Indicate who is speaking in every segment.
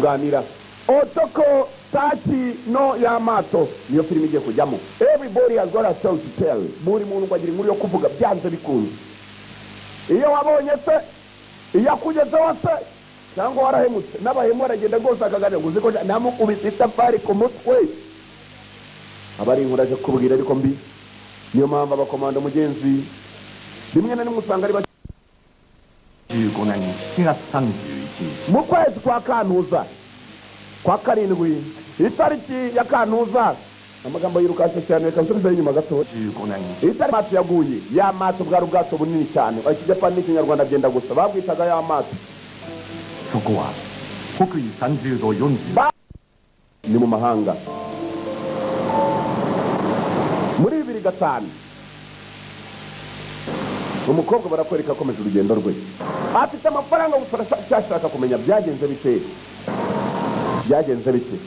Speaker 1: kuganira Otoko Taki no Yamato niyo filime igiye kujyamo. Everybody has got a story to tell. Buri muntu kwagira inkuru yo kuvuga byanze bikunze. Iyo wabonye se iyo akugezeho se cyangwa warahemutse n'abahemu baragenda rwose akaganira ngo uziko namukubise itafari ku mutwe. Abari inkuru aje kubwira ariko mbi niyo mpamvu abakomando mugenzi rimwe na rimwe usanga ari mu kwezi kwa Kantuza kwa karindwi itariki ya Kantuza amagambo yirukase cyane reka nsubize inyuma gato itariki mato yaguye ya mato bwa rubwato bunini cyane ikijapani n'ikinyarwanda byenda gusa babwitaga ya mato
Speaker 2: Fukuwa Fukui 30度40ni
Speaker 1: mu mahanga muri 2005 umukobwa barakwereka akomeje urugendo rwe afite amafaranga gufasha cyashaka kumenya byagenze bite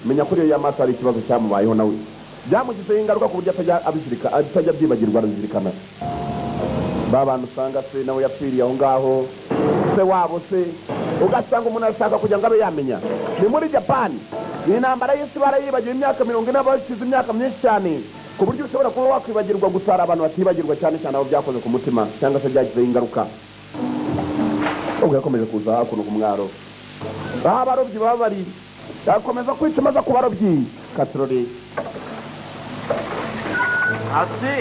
Speaker 1: menya kuri ya maso ari ikibazo cyamubayeho nawe byamugize ingaruka ku buryo atajya byibagirwa arazirikana babantu usanga se nawe yapfiriye aho ngaho se wabo se ugasanga umuntu arashaka kugira ngo abe yamenya ni muri Japan ni intambara y'isi barayibagiwe imyaka 40 n'abashize imyaka myinshi cyane ku buryo ushobora kuba wakwibagirwa gusara abantu batibagirwa cyane cyane abo byakoze ku mutima cyangwa se byagize ingaruka ubwo yakomeje kuza hakuno ku mwaro abarobyi babari yakomeza kwicamaza ku barobyi katroli
Speaker 3: ati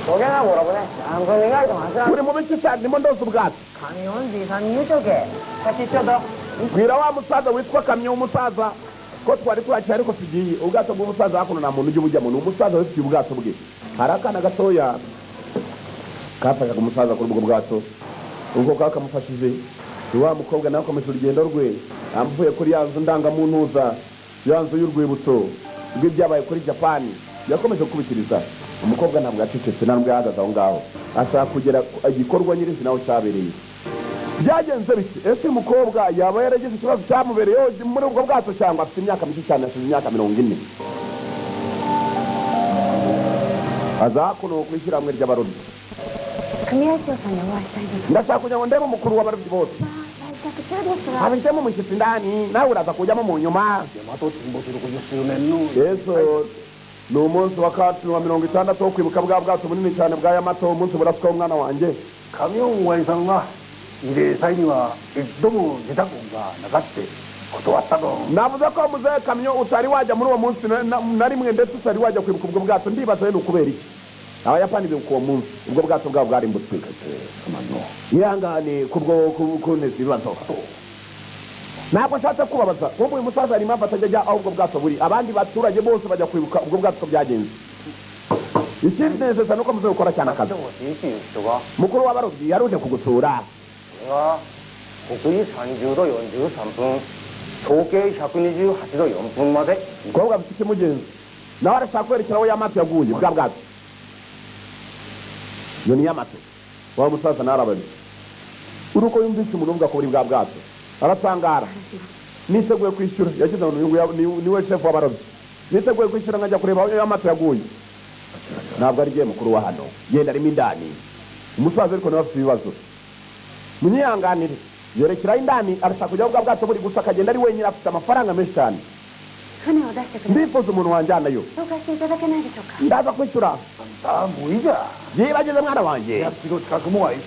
Speaker 3: ogena 뭐라고래 안고 내가 좀 하자
Speaker 1: 우리 몸에 진짜 안 되면 너스 ubwato
Speaker 3: kamyonzi kamyo cyoke katichodo
Speaker 1: gwira wa musaza witwa kamyo umusaza ko twari twakira ariko tugiye ubwato bw'umusaza hakuno na muntu ujye bujyamo umusaza wese ubwato bwe harakana gatoya kafasha umusaza kuri ubwo bwato ubwo kakamufashije wa mukobwa nawe akomeje urugendo rwe amvuye kuri yanzu ndangamuntuza yanzu y'urwibutso rw'ibyabaye kuri Japan yakomeje kubikiriza umukobwa ntabwo yacecetse ntabwo yahagaze aho ngaho ashaka kugera igikorwa nyir'isi nawe cyabereye byagenze bite ese umukobwa yaba yaragize ikibazo cyamubereyeho muri ubwo bwato cyangwa afite imyaka mike cyane afite imyaka 40 azakuno kwishyirahamwe ry'abarobyi ndashaka kugira ngo ndebe umukuru w'abarobyi bose abitemo umushyitsi ndani nawe uraza kujyamo mu nyuma yeso ni umunsi wa 60 wo kwibuka bwa bwato bunini cyane bwa Yamato umunsi buraswa umwana wanjye
Speaker 2: kamyo waisanga ire sainiwa idomo nitakumva nagatte kutowattago
Speaker 1: navuze ko muze kamyo utari wajya muri uwo munsi na rimwe ndetse utari wajya kwibuka ubwo bwato ndibaza rero ukubera iki abayapani bibuka uwo munsi ubwo bwato bwabo bwarimbutse kamano yangane kubwo kuneza ibibazo ntabwo ashatse kubabaza ubwo uyu musaza arimo afatajya ajya aho ubwo bwato buri abandi baturage bose bajya kwibuka ubwo bwato byagenze ikindi neza nuko muze gukora cyane akazi mukuru w'abarobyi yaruje kugusura
Speaker 3: Fukui 30度43分統計128度4分まで
Speaker 1: umukobwa afite ikimugenzi nawe arashaka kwerekera aho Yamato yaguye bwa bwato iyo ni Yamato wa musaza narabari uruko yumvise umuntu uvuga ko buri bwa bwato aratangara niteguye kwishyura yagize niwe chef w'abarobyi niteguye kwishyura nkajya kureba aho Yamato yaguye ntabwo ari giye mukuru wa hano yenda arimo indani umusaza ariko nawe afite ibibazo munyihanganire yerekera indani arashaka kujya ubwa bwato buri gusa akagenda ari wenyine afite amafaranga menshi cyane ndifuza umuntu wanjyanayo ndaza kwishyura
Speaker 2: ndamuiga
Speaker 1: yibageze mwana wanjye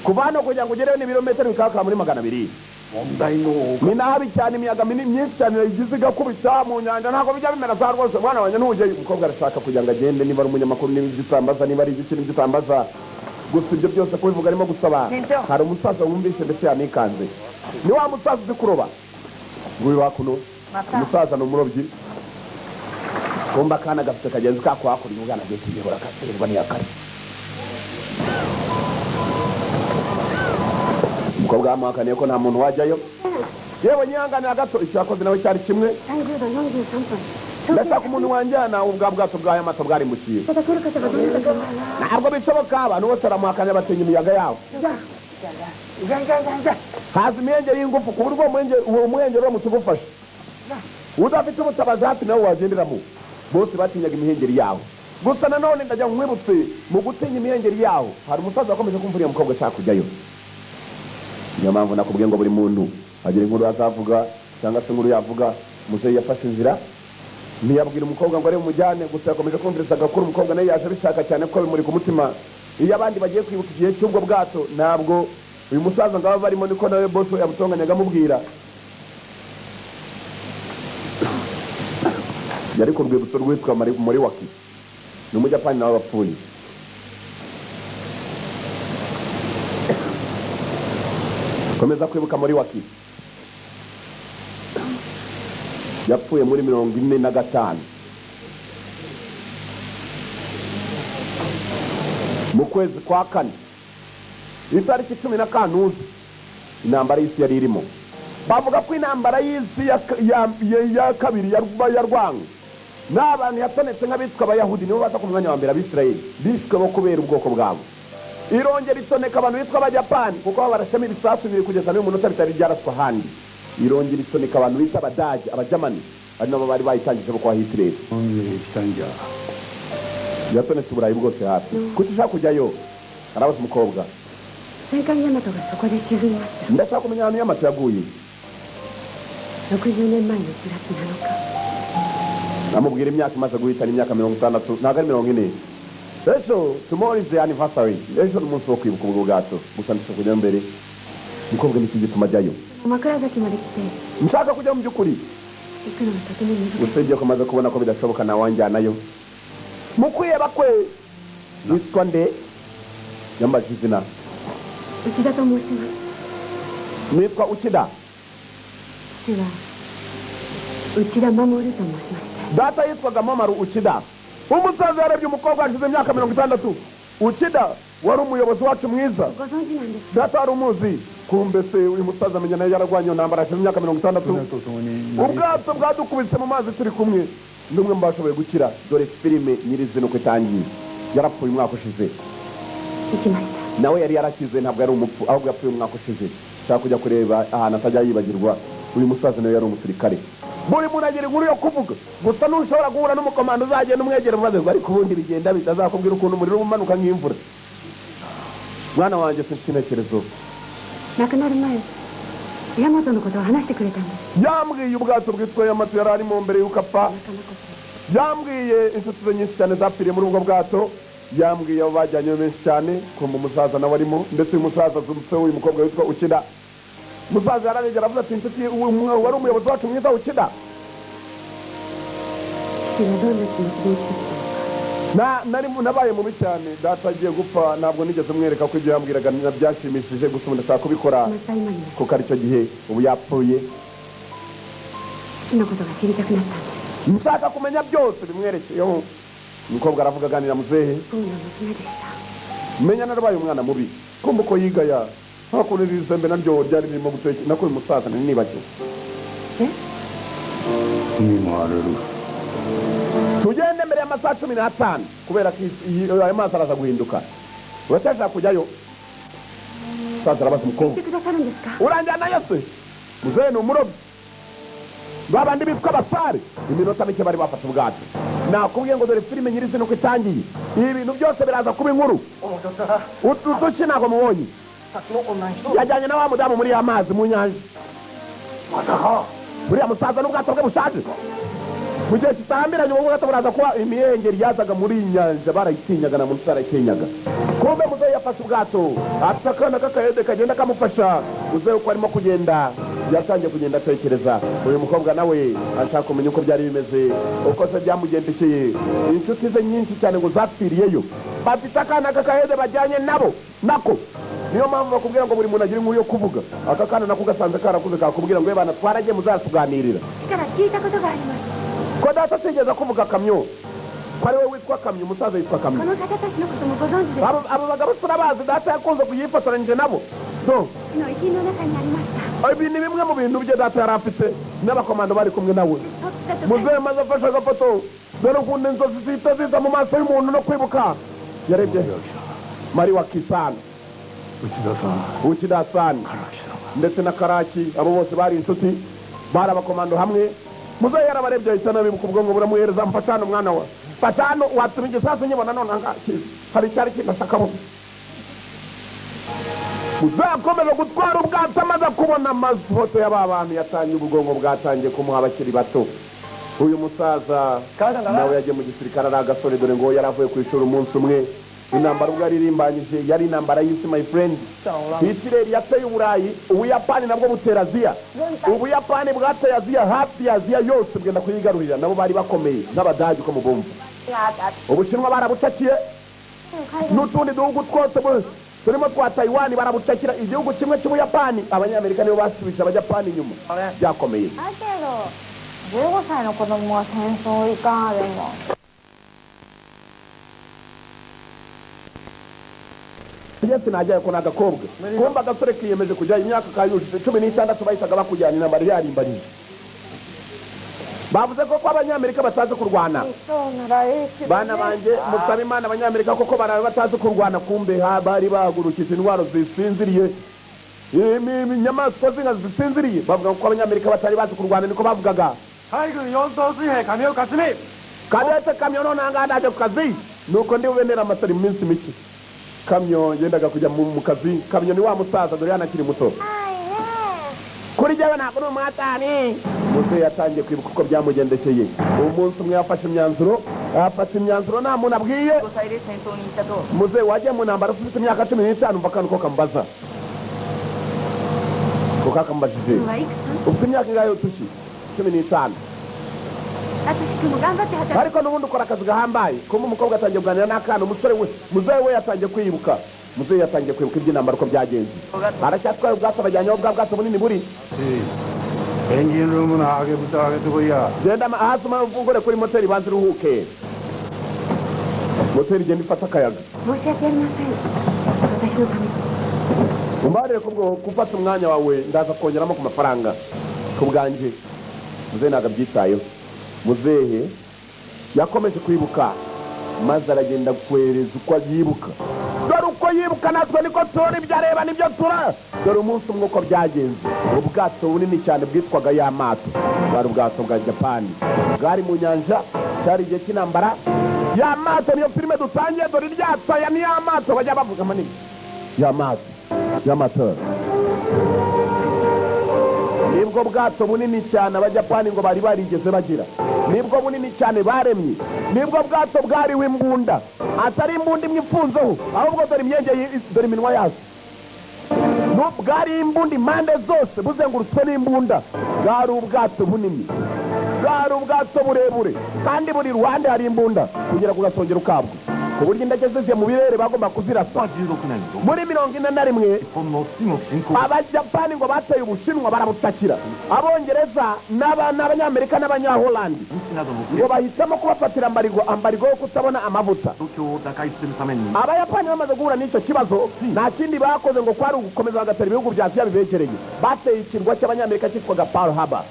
Speaker 1: kuva hano kugira ngo ugereyo n'ibirometero bikaka muri 200 minabi cyane imiyaga myinshi cyane yagize igakubita mu nyanja ntabwo bijya bimera za rwose mwana wanjye ntujye umukobwa arashaka kugira ngo agende niba ari umunyamakuru n'igisambaza niba ari igikiri gisambaza gusa ibyo byose kubivuga arimo gusaba hari umusaza wumvise ndetse yanikanze ni wa musaza uzi kuroba nguyu wakuno umusaza ni umurobyi kumba kana gafite kagenzi kako hakuri umwana agiye kuyobora akaterwa n'iyakare umukobwa yamuhakaniye ko nta muntu wajyayo yewe nyihanganira gato icyo yakoze nawe cyari kimwe ndashaka umuntu wanjyana ubwa bwato bwa Yamato bwarimbukiye ntabwo bishoboka abantu bose baramuhakanya batinya imiyaga yabo haza imihengeri y'ingufu ku buryo uwo muhengeri uramutse ugufashe udafite ubutabazi hafi nawe wagenderamo bose batinyaga imihengeri yawo gusa nanone ndajya nkwibutse mu gutinya imihengeri yawo hari umusaza wakomeje kumva uriya mukobwa ashaka kujyayo niyo mpamvu nakubwiye ngo buri muntu agira inkuru azavuga cyangwa se nkuru yavuga muzehe yafashe inzira ntiyabwira umukobwa ngo ari bumujyane gusa yakomeje kumviriza agakuru umukobwa nawe yaje abishaka cyane ko bimuri ku mutima iyo abandi bagiye kwibuka igihe cy'ubwo bwato ntabwo uyu musaza ngo aba barimo niko nawe boso yamutonganyaga amubwira yari ku rwibutso rwitwa Moriwaki ni umujyapani nawe wapfuye komeza kwibuka Moriwaki yapfuye muri 45 mu kwezi kwa kane itariki 10 na Kantuzi intambara y'isi yari irimo bavuga ko intambara y'isi ya kabiri ya Rwango n'abantu yatonetse nk'abitwa abayahudi nibo baza ku mwanya wa mbere abisirayeli bishwe bo kubera ubwoko bwabo irongera itoneka abantu bitwa abajapani kuko barashamo ibisasu biri kugeza n'uyu munota bitari byaraswa ahandi irongera itoneka abantu bita abadage abajamani ari nabo bari bayitangije bo kwa Hitler yatonetse uburayi bwose hafi kuki ushaka kujyayo arabaza umukobwa ndashaka kumenya ahantu y'amato yaguye namubwira imyaka imaze guhitana imyaka 60 ntabwo ari 40 ejo tomorrow is the anniversary ejo ni umunsi wo kwibuka ubwo bwato gusa ndashaka kujya mbere umukobwa n'iki gituma ajyayo nshaka kujya mu by'ukuri usibye ko maze kubona ko bidashoboka nawe wanjyanayo mukwiyeba kwe witwa nde yambaje izina nitwa Uchida data yitwaga Mamoru Uchida umusaza yarebye umukobwa ashize imyaka 60 Uchida wari umuyobozi wacu mwiza data wari umuzi kumbe se uyu musaza amenya nayo yaragwanye ntambara ashize imyaka 60 ubwato bwadukubise mu mazi turi kumwe ndumwe mbashoboye gukira dore filime nyirizino ko itangiye yarapfuye umwaka ushize nawe yari yarakize ntabwo ari umupfu ahubwo yapfuye umwaka ushize shaka kujya kureba ahantu atajya yibagirwa uyu musaza nawe yari umusirikare buri muntu agira inkuru yo kuvuga gusa nushobora guhura n'umukomando uzagenda umwegera maze ngo ariko ubundi bigenda bitazakubwira ukuntu umuriro umanuka nk'imvura mwana wanjye sintekerezo yambwiye ubwato bwitwa Yamato yari arimo mbere y'uko apfa yambwiye inshuti ze nyinshi cyane zapfiriye muri ubwo bwato yambwiye abo bajyanyeyo benshi cyane kumva umusaza nawe arimo ndetse uyu musaza zumutse uyu mukobwa witwa Uchida musaza yararengera avuga ati inshuti wari umuyobozi wacu mwiza Uchida nabaye mubi cyane data agiye gupfa ntabwo nigeze mwereka ko ibyo yambwiraga byashimishije gusa ubu ndashaka kubikora kuko ari cyo gihe ubu yapfuye nshaka kumenya byose bimwerekeyeho umukobwa aravuga aganira muzehe menya narabaye umwana mubi kumva uko yigaya hakuno rizembe naryo ryari ririmo guteka nako uyu musaza nibagiwe tugende mbere y'amasaha 15 kubera ko ayo mazi araza guhinduka urashaka kujyayo musaza arabaza umukobwa uranjyanayo se muzehe ni umurobyi babandi bitwa abasare iminota mike bari bafata ubwato nakubwiye ngo dore filime nyirizina uko itangiye ibi bintu byose biraza kuba inkuru uduki ntabwo mubonye yajyanye na wa mudamu muri ya mazi mu nyanja buriya musaza n'ubwato bwe bushaje mu gihe kitambiranye ubu bwato buraza kuba imiyengeri yazaga muri iyi nyanja barayitinyaga na muntu utarayitinyaga kumbe muzehe yafashe ubwato afite akana k'akayede kagenda kamufasha muzehe uko arimo kugenda yatangiye kugenda atekereza uyu mukobwa nawe ashaka kumenya uko byari bimeze uko se byamugendekeye inshuti ze nyinshi cyane ngo zapfiriyeyo bafite akana k'akahede bajyanye nabo nako niyo mpamvu bakubwira ngo buri muntu agira inkuru yo kuvuga aka kana nako gasanze karakuze kakubwira ngo bana twaragiye muzatuganirira ko data atigeze kuvuga Kamyo ko ari we witwa Kamyo umusaza yitwa Kamyo abo bagabo turabazi data yakunze kuyifotoranyije nabo ibi ni bimwe mu bintu bye data yari afite n'abakomando bari kumwe nawe muzehe maze afashe agafoto dore ukuntu inzozi zihita ziza mu maso y'umuntu no kwibuka yarebye Moriwaki Uchida ndetse na Karaki abo bose bari inshuti bari abakomando hamwe muzehe yarabarebye ahita nabibuka ubwonko buramuhereza mfashano mwana wa mfashano watuma igisasu nyibona none hari icyari kinashakamo uzakomeza gutwara ubwato amaze kubona amafoto y'aba bantu yatangiye ubwonko bwatangiye kumuha abakiri bato. Uyu musaza nawe yagiye mu gisirikare ari agasore, dore ngo yari avuye ku ishuri umunsi umwe. Intambara ubwo yaririmbanyije yari intambara y'isi my friend. Hitler yateye Uburayi, Ubuyapani nabwo butera Aziya. Ubuyapani bwateye Aziya, hafi ya Aziya yose bwenda kuyigarurira, nabo bari bakomeye n'Abadage uko mubumva. Ubushinwa barabucakiye n'utundi duhugu twose turimo twa Taiwan barabucakira. Igihugu kimwe cy'Ubuyapani, Abanyamerika nibo basubije Abajapani inyuma. Byakomeye.
Speaker 4: 15歳の子供は戦争行かでも。
Speaker 1: Yesi najyayo ko nagakobwa. Kumba agasore kiyemeje kujya imyaka kayujije 16 bahitaga bakujyana intambara yarimbarije. Bavuze ko Abanyamerika batazi kurwana. Bana banje musaba Imana Abanyamerika koko batazi kurwana, kumbe bari bahagurukije intwaro zisinziriye. Inyamaswa zinga zisinziriye. Bavuga ko Abanyamerika batari bazi kurwana, niko bavugaga. Kadete kamyo none angadaje ku kazi nuko ndi ubenera amasari mu minsi mike. Kamyo yendaga kujya mu kazi. Kamyo ni wa musaza dore yanakiri muto. Kuri jyawe ntabwo ni umwatani. Muze yatangiye kwibuka uko byamugendekeye. Umunsi umwe yafashe imyanzuro, nta muntu abwiye. Muze wagiye mu ntambara ufite imyaka 15 umva kandi ko kambaza. Ko kakambajije. Ufite imyaka ingayo tuki? 15. Ariko n'ubundi ukora akazi gahambaye. Kuma umukobwa atangiye kuganira n'akana, umusore we muze we yatangiye kwibuka. Muze yatangiye kwibuka iby'intambara uko byagenze. Aracyatwaye ubwato bajyanyeho ubwato bunini buri.
Speaker 2: Engine room nahage butahe tugoya.
Speaker 1: Genda ahasuma uvugore kuri moteri banze ruhuke. Moteri genda ifata akayaga. Umbare kubwo gufata umwanya wawe ndaza kongeramo ku mafaranga kubwanje. Muze nagabyitayo. Muzehe yakomeje kwibuka maze aragenda kwereza uko yibuka. Dore uko yibuka natwe niko tura ibyareba nibyo tura. Dore umunsi umwe uko byagenze. Ubwato bunini cyane bwitwaga Yamato, bwari ubwato bwa Japani, bwari mu nyanja, cyari igihe cy'intambara. Yamato niyo filime dutangiye, dore iryato ya ni Yamato bajya bavuga manini. Yamato nibwo bwato bunini cyane Abajapani ngo bari barigeze bagira. Nibwo bunini cyane baremye. Nibwo bwato bwari w'imbunda, atari imbunda imwe ifunzeho, ahubwo dore imyenge dore iminwa yazo. Bwari imbunda impande zose buzengurutswe n'imbunda. Bwari ubwato bunini, bwari ubwato burebure, kandi buri ruhande hari imbunda kugera ku gasongero kabwo, ku buryo indege zize mu birere bagomba kuzirasa. Muri 41 Abajapani ngo bateye Ubushinwa barabutakira. Abongereza n'Abanyamerika n'Abanyaholandi ngo bahitamo kubafatira ambarigo yo kutabona amavuta. Abayapani bamaze guhura n'icyo kibazo, nta kindi bakoze ngo kwari ugukomeza bagatera ibihugu bya Aziya bibegereye. Bateye ikirwa cy'Abanyamerika cyitwaga Pearl Harbor.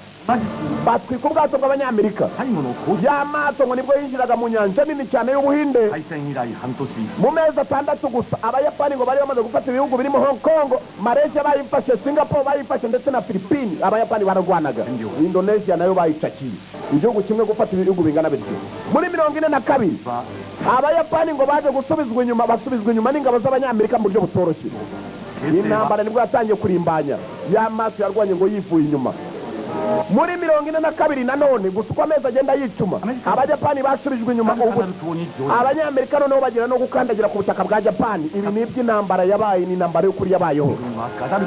Speaker 1: Batwika ubwato bw'Abanyamerika. Yamato ngo nibwo yinjiraga mu nyanja nini cyane y'Ubuhinde. Mu mezi 6 gusa Abayapani ngo bari bamaze gufata ibihugu birimo Hong Kong, Malaysia bayifashe, Singapore bayifashe ndetse na Philippines. Abayapani bararwanaga. Indonesia nayo bayicakiye. Igihugu kimwe gufata ibihugu bingana bityo. Muri 42 Abayapani ngo baje basubizwa inyuma n'ingabo z'Abanyamerika mu buryo butoroshye. Intambara nibwo yatangiye kurimbanya. Yamato yarwanye ngo yivuye inyuma. Muri 42 nanone gusa uko amezi agenda yicuma, Abajapani basubijwe inyuma. Abanyamerika noneho bagira no gukandagira ku butaka bwa Japani. Ibi ni iby'intambara yabaye, ni intambara y'ukuri yabayeho.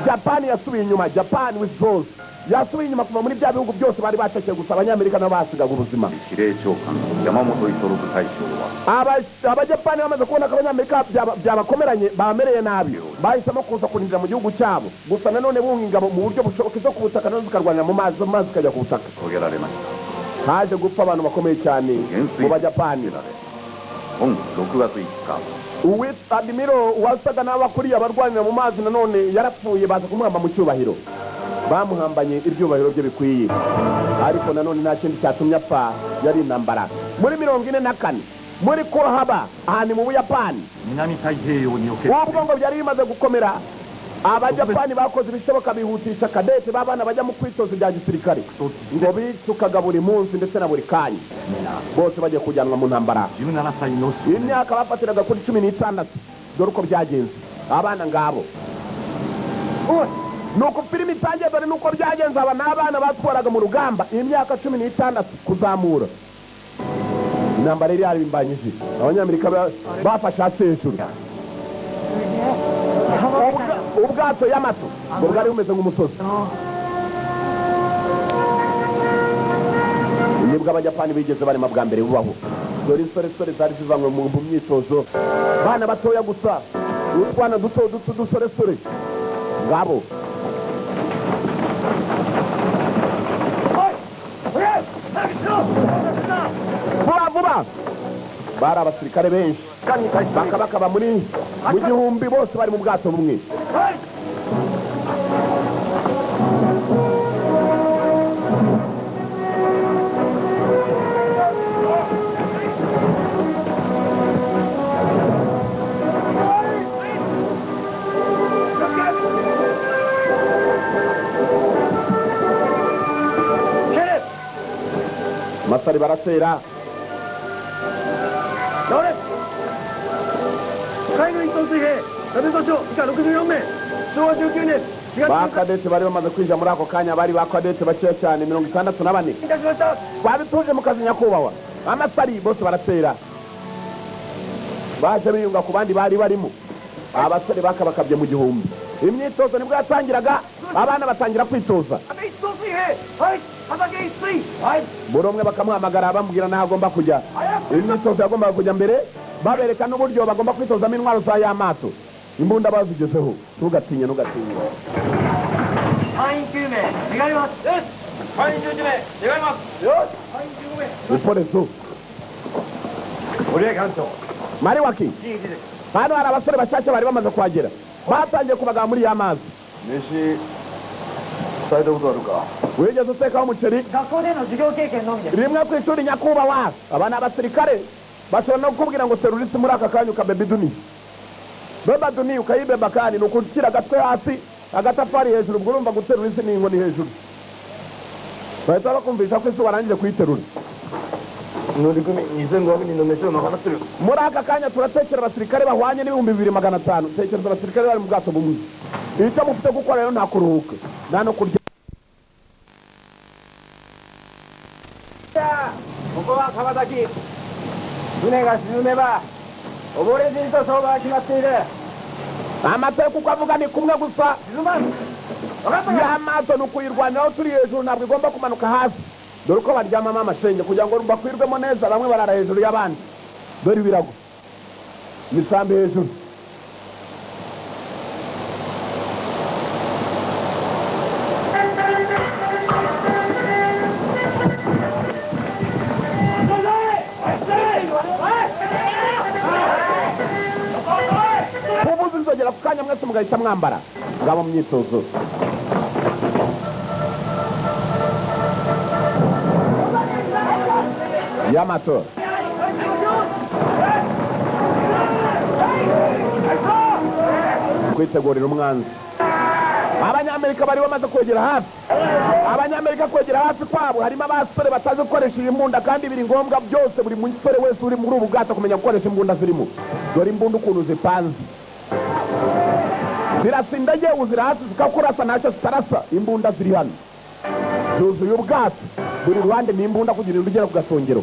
Speaker 1: Japani yasubiye inyuma, Japan withdraws. Yasubiye inyuma kuva muri bya bihugu byose bari batekeye, gusa Abanyamerika nabo basigaga ubuzima. Abajapani bamaze kubona ko Abanyamerika byabakomeranye bamereye nabi, bahisemo kuza kurinjira mu gihugu cyabo, gusa nanone bunga ingabo mu buryo bushoboka zo ku butaka no zikarwanya mu mazi kajya ku butaka. Haje gupfa abantu bakomeye cyane mu Bajapani. Uwitwa Admiral wasaga n'abakuriye abarwanira mu mazi nanone yarapfuye, baza kumuhamba mu cyubahiro. Bamuhambanye ibyubahiro bye bikwiye, ariko nanone nta kindi cyatumye apfa, yari intambara. Muri 44 muri Pearl Harbor ahani mu Buyapani, ubwo ngo byari bimaze gukomera. Abajapani bakoze ibishoboka bihutisha kadete babana bajya mu kwitoza bya gisirikare, ngo bitukaga buri munsi ndetse na buri kanya, bose bagiye kujyanwa mu ntambara. Imyaka bafatiraga kuri 16. Dore uko byagenze abana ngabo. nuko filime itangiye dore nuko byagenze aba n'abana batwaraga mu rugamba imyaka 16 kuzamura intambara yari yarimbanyije abanyamerika bafashe hasi hejuru ubwato y'amato ngo bwari bumeze nk'umusozi nibwo abajapani bigeze barema bwa mbere bubaho dore insoresore zari zivanywe mu myitozo bana batoya gusa utwana duto dusoresore ngabo vuba bari abasirikare benshi bakaba mu gihumbi bose bari mu bwato bumwe Masari baratera bakadete bari bamaze kwinjira muri ako kanya bari bakadete bakeya cyane 64 twabituje mu kazi nyakubahwa amasari bose baratera baje biyunga ku bandi bari barimo abasore bakabakabye mu gihumbi imyitozo nibwo yatangiraga abana batangira kwitoza buri umwe bakamuhamagara bamubwira naho agomba kujya imyitozo yagombaga kujya mbere babereka n'uburyo bagomba kwitozamo intwaro za y'amaso imbunda bazigezeho ntugatinye iporezo mariwaki hano hari abasore bashyashya bari bamaze kuhagera batangiye kubagaba muri y'amazi wigeze utekaho umuceri rimwe ku ishuri nyakubahwa aba ni abasirikare bashobora no kukubwira ngo terurisi muri aka kanya ukabeba iduni beba duni ukayibeba kandi ni ukukira agatwe hasi agatafari hejuru ubwo urumva guterurisi ni inkoni hejuru bahita bakumvisha ko isi warangije kuyiterura muri aka kanya turatekera abasirikare bahwanye n'ibihumbi 2500 tekereza abasirikare bari mu bwato bumwe icyo mufite gukora rero nta kuruhuka nta no kurya amata kuko avuga ni kumwe gusa y'amato ni ukuyirwaniraho turi hejuru ntabwo igomba kumanuka hasi dore uko baryamamo amashenge kugira ngo bakwirwemo neza bamwe barara hejuru y'abandi dore ibirago imisambi hejuru ubuze inzogera ku kanya mwese mugahita mwambara ngabo mu myitozo y'amato kwitegurira umwanzi abanyamerika bari bamaze kwegera hafi abanyamerika kwegera hafi kwabo harimo abasore batazi gukoresha imbunda kandi biri ngombwa byose buri musore wese uri muri ubu bwato kumenya gukoresha imbunda zirimo dore imbunda ukuntu zipanze zirasindagiye uzira hasi zikakurasa ntacyo zitarasa imbunda ziri hano zuzuye ubwato buri ruhande ni imbunda kugira ngo ugere ku gasongero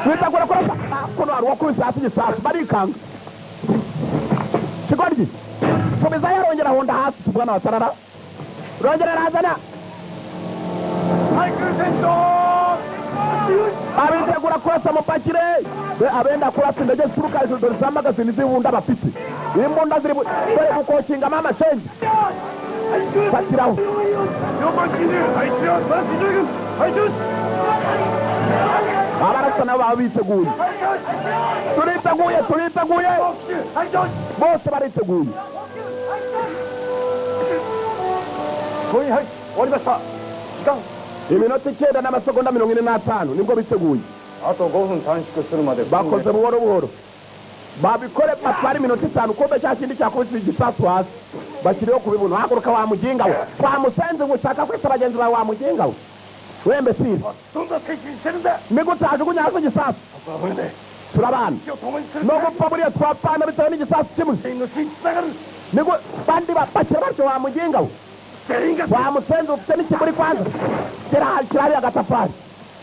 Speaker 1: twitagura kurasa kuno hari uwakubise hasi igisasu barikanga kigoryi komeza yarongera honda hasi tubwana wasarara rongera razana abitegura kurasa mupakire abenda kurasa indege zituruka hejuru dore za magazini z'imbunda bafite imbunda ziri dore gukokingamo amashenge fatiraho abarasa nabo baba biteguye turiteguye bose bariteguye iminota 9 n'amasegonda 45 nibwo biteguye
Speaker 3: あと5分短縮するまで
Speaker 1: bakoze buhoro buhoro babikore batwara iminota 5 ko cya kindi cyakubise igisasu hasi bakiriho kubibuno haguruka wa muginga we twamusenze ngo ushaka kwita abagenzi bawe wa muginga we wembe siri nigutaje kunyaza igisasu turabana no gupfa buriya twapfana bitewe n'igisasu kimwe nigo bandi bakira batyo wa muginga we wa musenze ufite n'ikiburi kwanza kirahari agatafari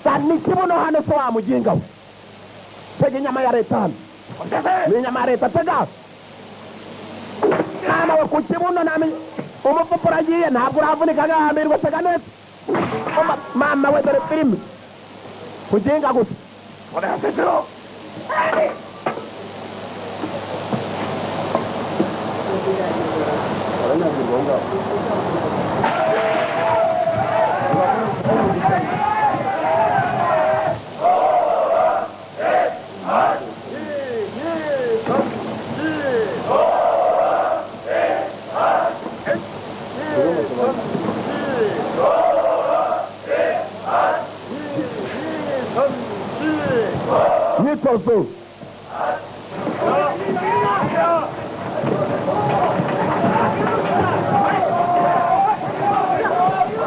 Speaker 1: sani ikibuno hano so wa muginga we tega inyama ya leta hano ni inyama ya leta tega mama we ku kibuno namenye umupfupu uragiye ntabwo uravunika agahambirwa tega neza mama we dore filime kuginga gusa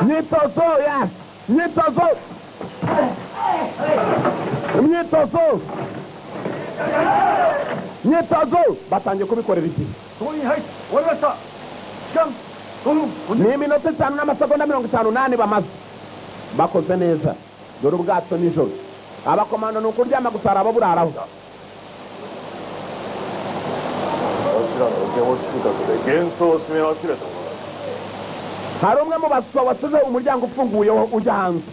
Speaker 1: Nitozo yes Nitozo batangiye kubikorera iki ni iminota 5 n'amasegonda 58 bamaze bakoze neza dore ubwato nijoro abakomando nukuryama gusara abo buraraho hari umwe mu baswa wasize umuryango ufunguye ujya hanze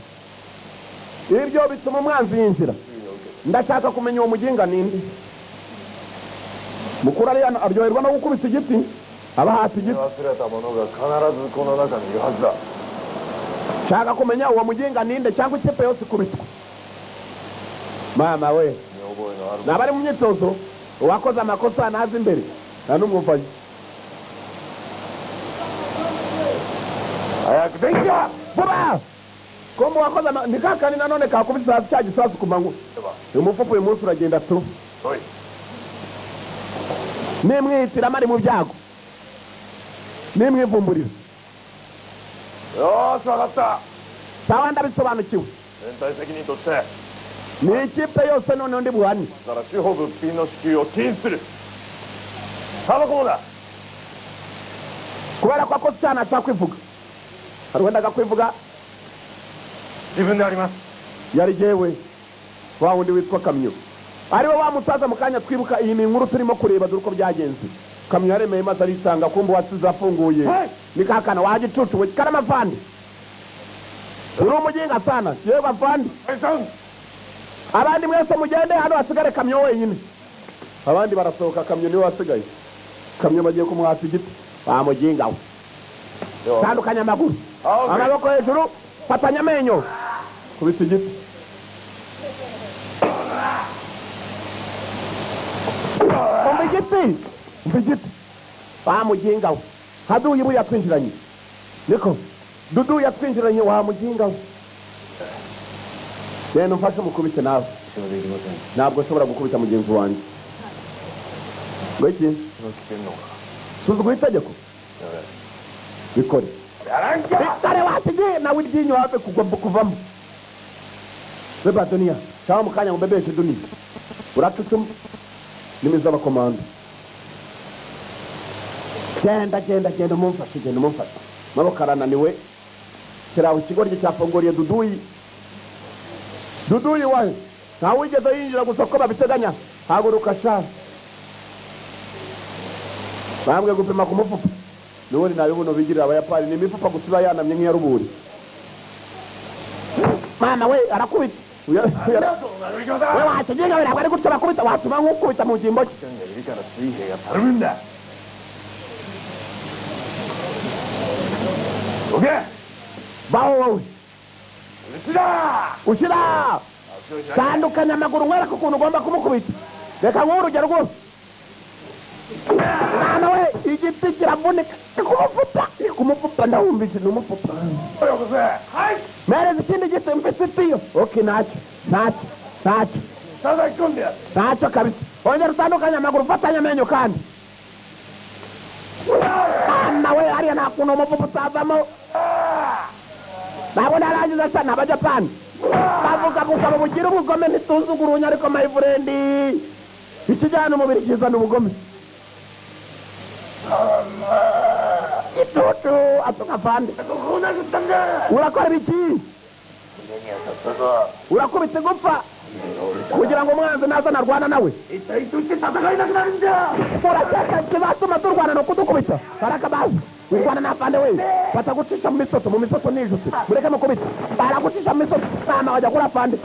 Speaker 1: ibyo bituma umwanzi yinjira ndashaka kumenya uwo muginga nindi mukuru ari aryoherwa no gukubita igiti aba hasi igiti shaka kumenya uwo muginga ninde cyangwa ikipe yose ikubitwa mama we nabari mu myitozo uwakoze amakosa nazi imbere nta n'umwumvaye ayakudenga vuba kombo wakoze nikakani nanone kakubise hasi cya gisasu kumangu umupfupu uyu munsi uragenda tu nimwitira mari mu byago nimwivumburira sawa ndabisobanukiwe ni ikipe yose none ndi buhani kubera ko akoze cyane ashaka kwivuga hari wendaga kwivuga yari jewe wa wundi witwa Kamyo ariwe wa mutaza mukanya twibuka iyi nkuru turimo kureba duruko byagenze Kamyo yaremeye maze arisanga kumbu wasize afunguye nikakana wagicucu we karama vandi uri umuginga sana yewe bavandi abandi mwese mugende hano hasigare Kamyo wenyine abandi barasohoka Kamyo niwe wasigaye Kamyo bagiye kumwasa igiti bamuginga we tandukanya amaguru amaboko hejuru fatanya amenyo kubita igiti umva igiti bamuginga we haduye ibuye yatwinjiranye niko dudu yatwinjiranye wa muginga we rero mfashe mukubite nawe ntabwo ushobora gukubita mugenzi wanjye ngo iki suzugura itegeko bikore bitare wasigiye nawe iryinyo habe kuvamo beba duniya cyangwa mu kanya ngo bebeshe duniya uratucuma nimi z'abakomando genda mumfashe maboko arananiwe kiraho ikigoryi cyafunguriye duduyi wahe ntawe wigeze yinjira gusa ko babiteganya haguruka sha bambwe gupima ku mufupa n'ubundi nabibuno bigirira abayapani ni imifupa gusa iba yanamye nk'iya ruburi mama we arakubita we wakiginga we ntabwo ari gutyo bakubita watuma nk'ukubita mu gimbo cye baho wowe ushyira tandukanya amaguru mwereka ukuntu ugomba kumukubita reka nk'ubu urugero rwose mwana we igiti kiravunika ni kumufupa ndawumvise ni umufupa mereza ikindi giti mfite itiyo oke ntacyo ntacyo
Speaker 3: Sasa ikumbia.
Speaker 1: ntacyo kabisa ongera utandukanye amaguru ufatanye amenyo kandi nawe hariya nta kuntu umuvumo utavamo ntabwo narangiza cyane abajapani bavuga gusaba bugira ubugome ntituzugurunya ariko my friend ikijyana umubiri kizana ubugome itutu atuka pande urakora ibiki urakubitse gupfa kugira ngo umwanzi naza narwana nawe urakeka kizatuma turwana no kudukubita baraka bazi urwana na pande we batagucisha mu misoto nijutse mureke mukubita baragucisha mu misoto nama wajya kuri pande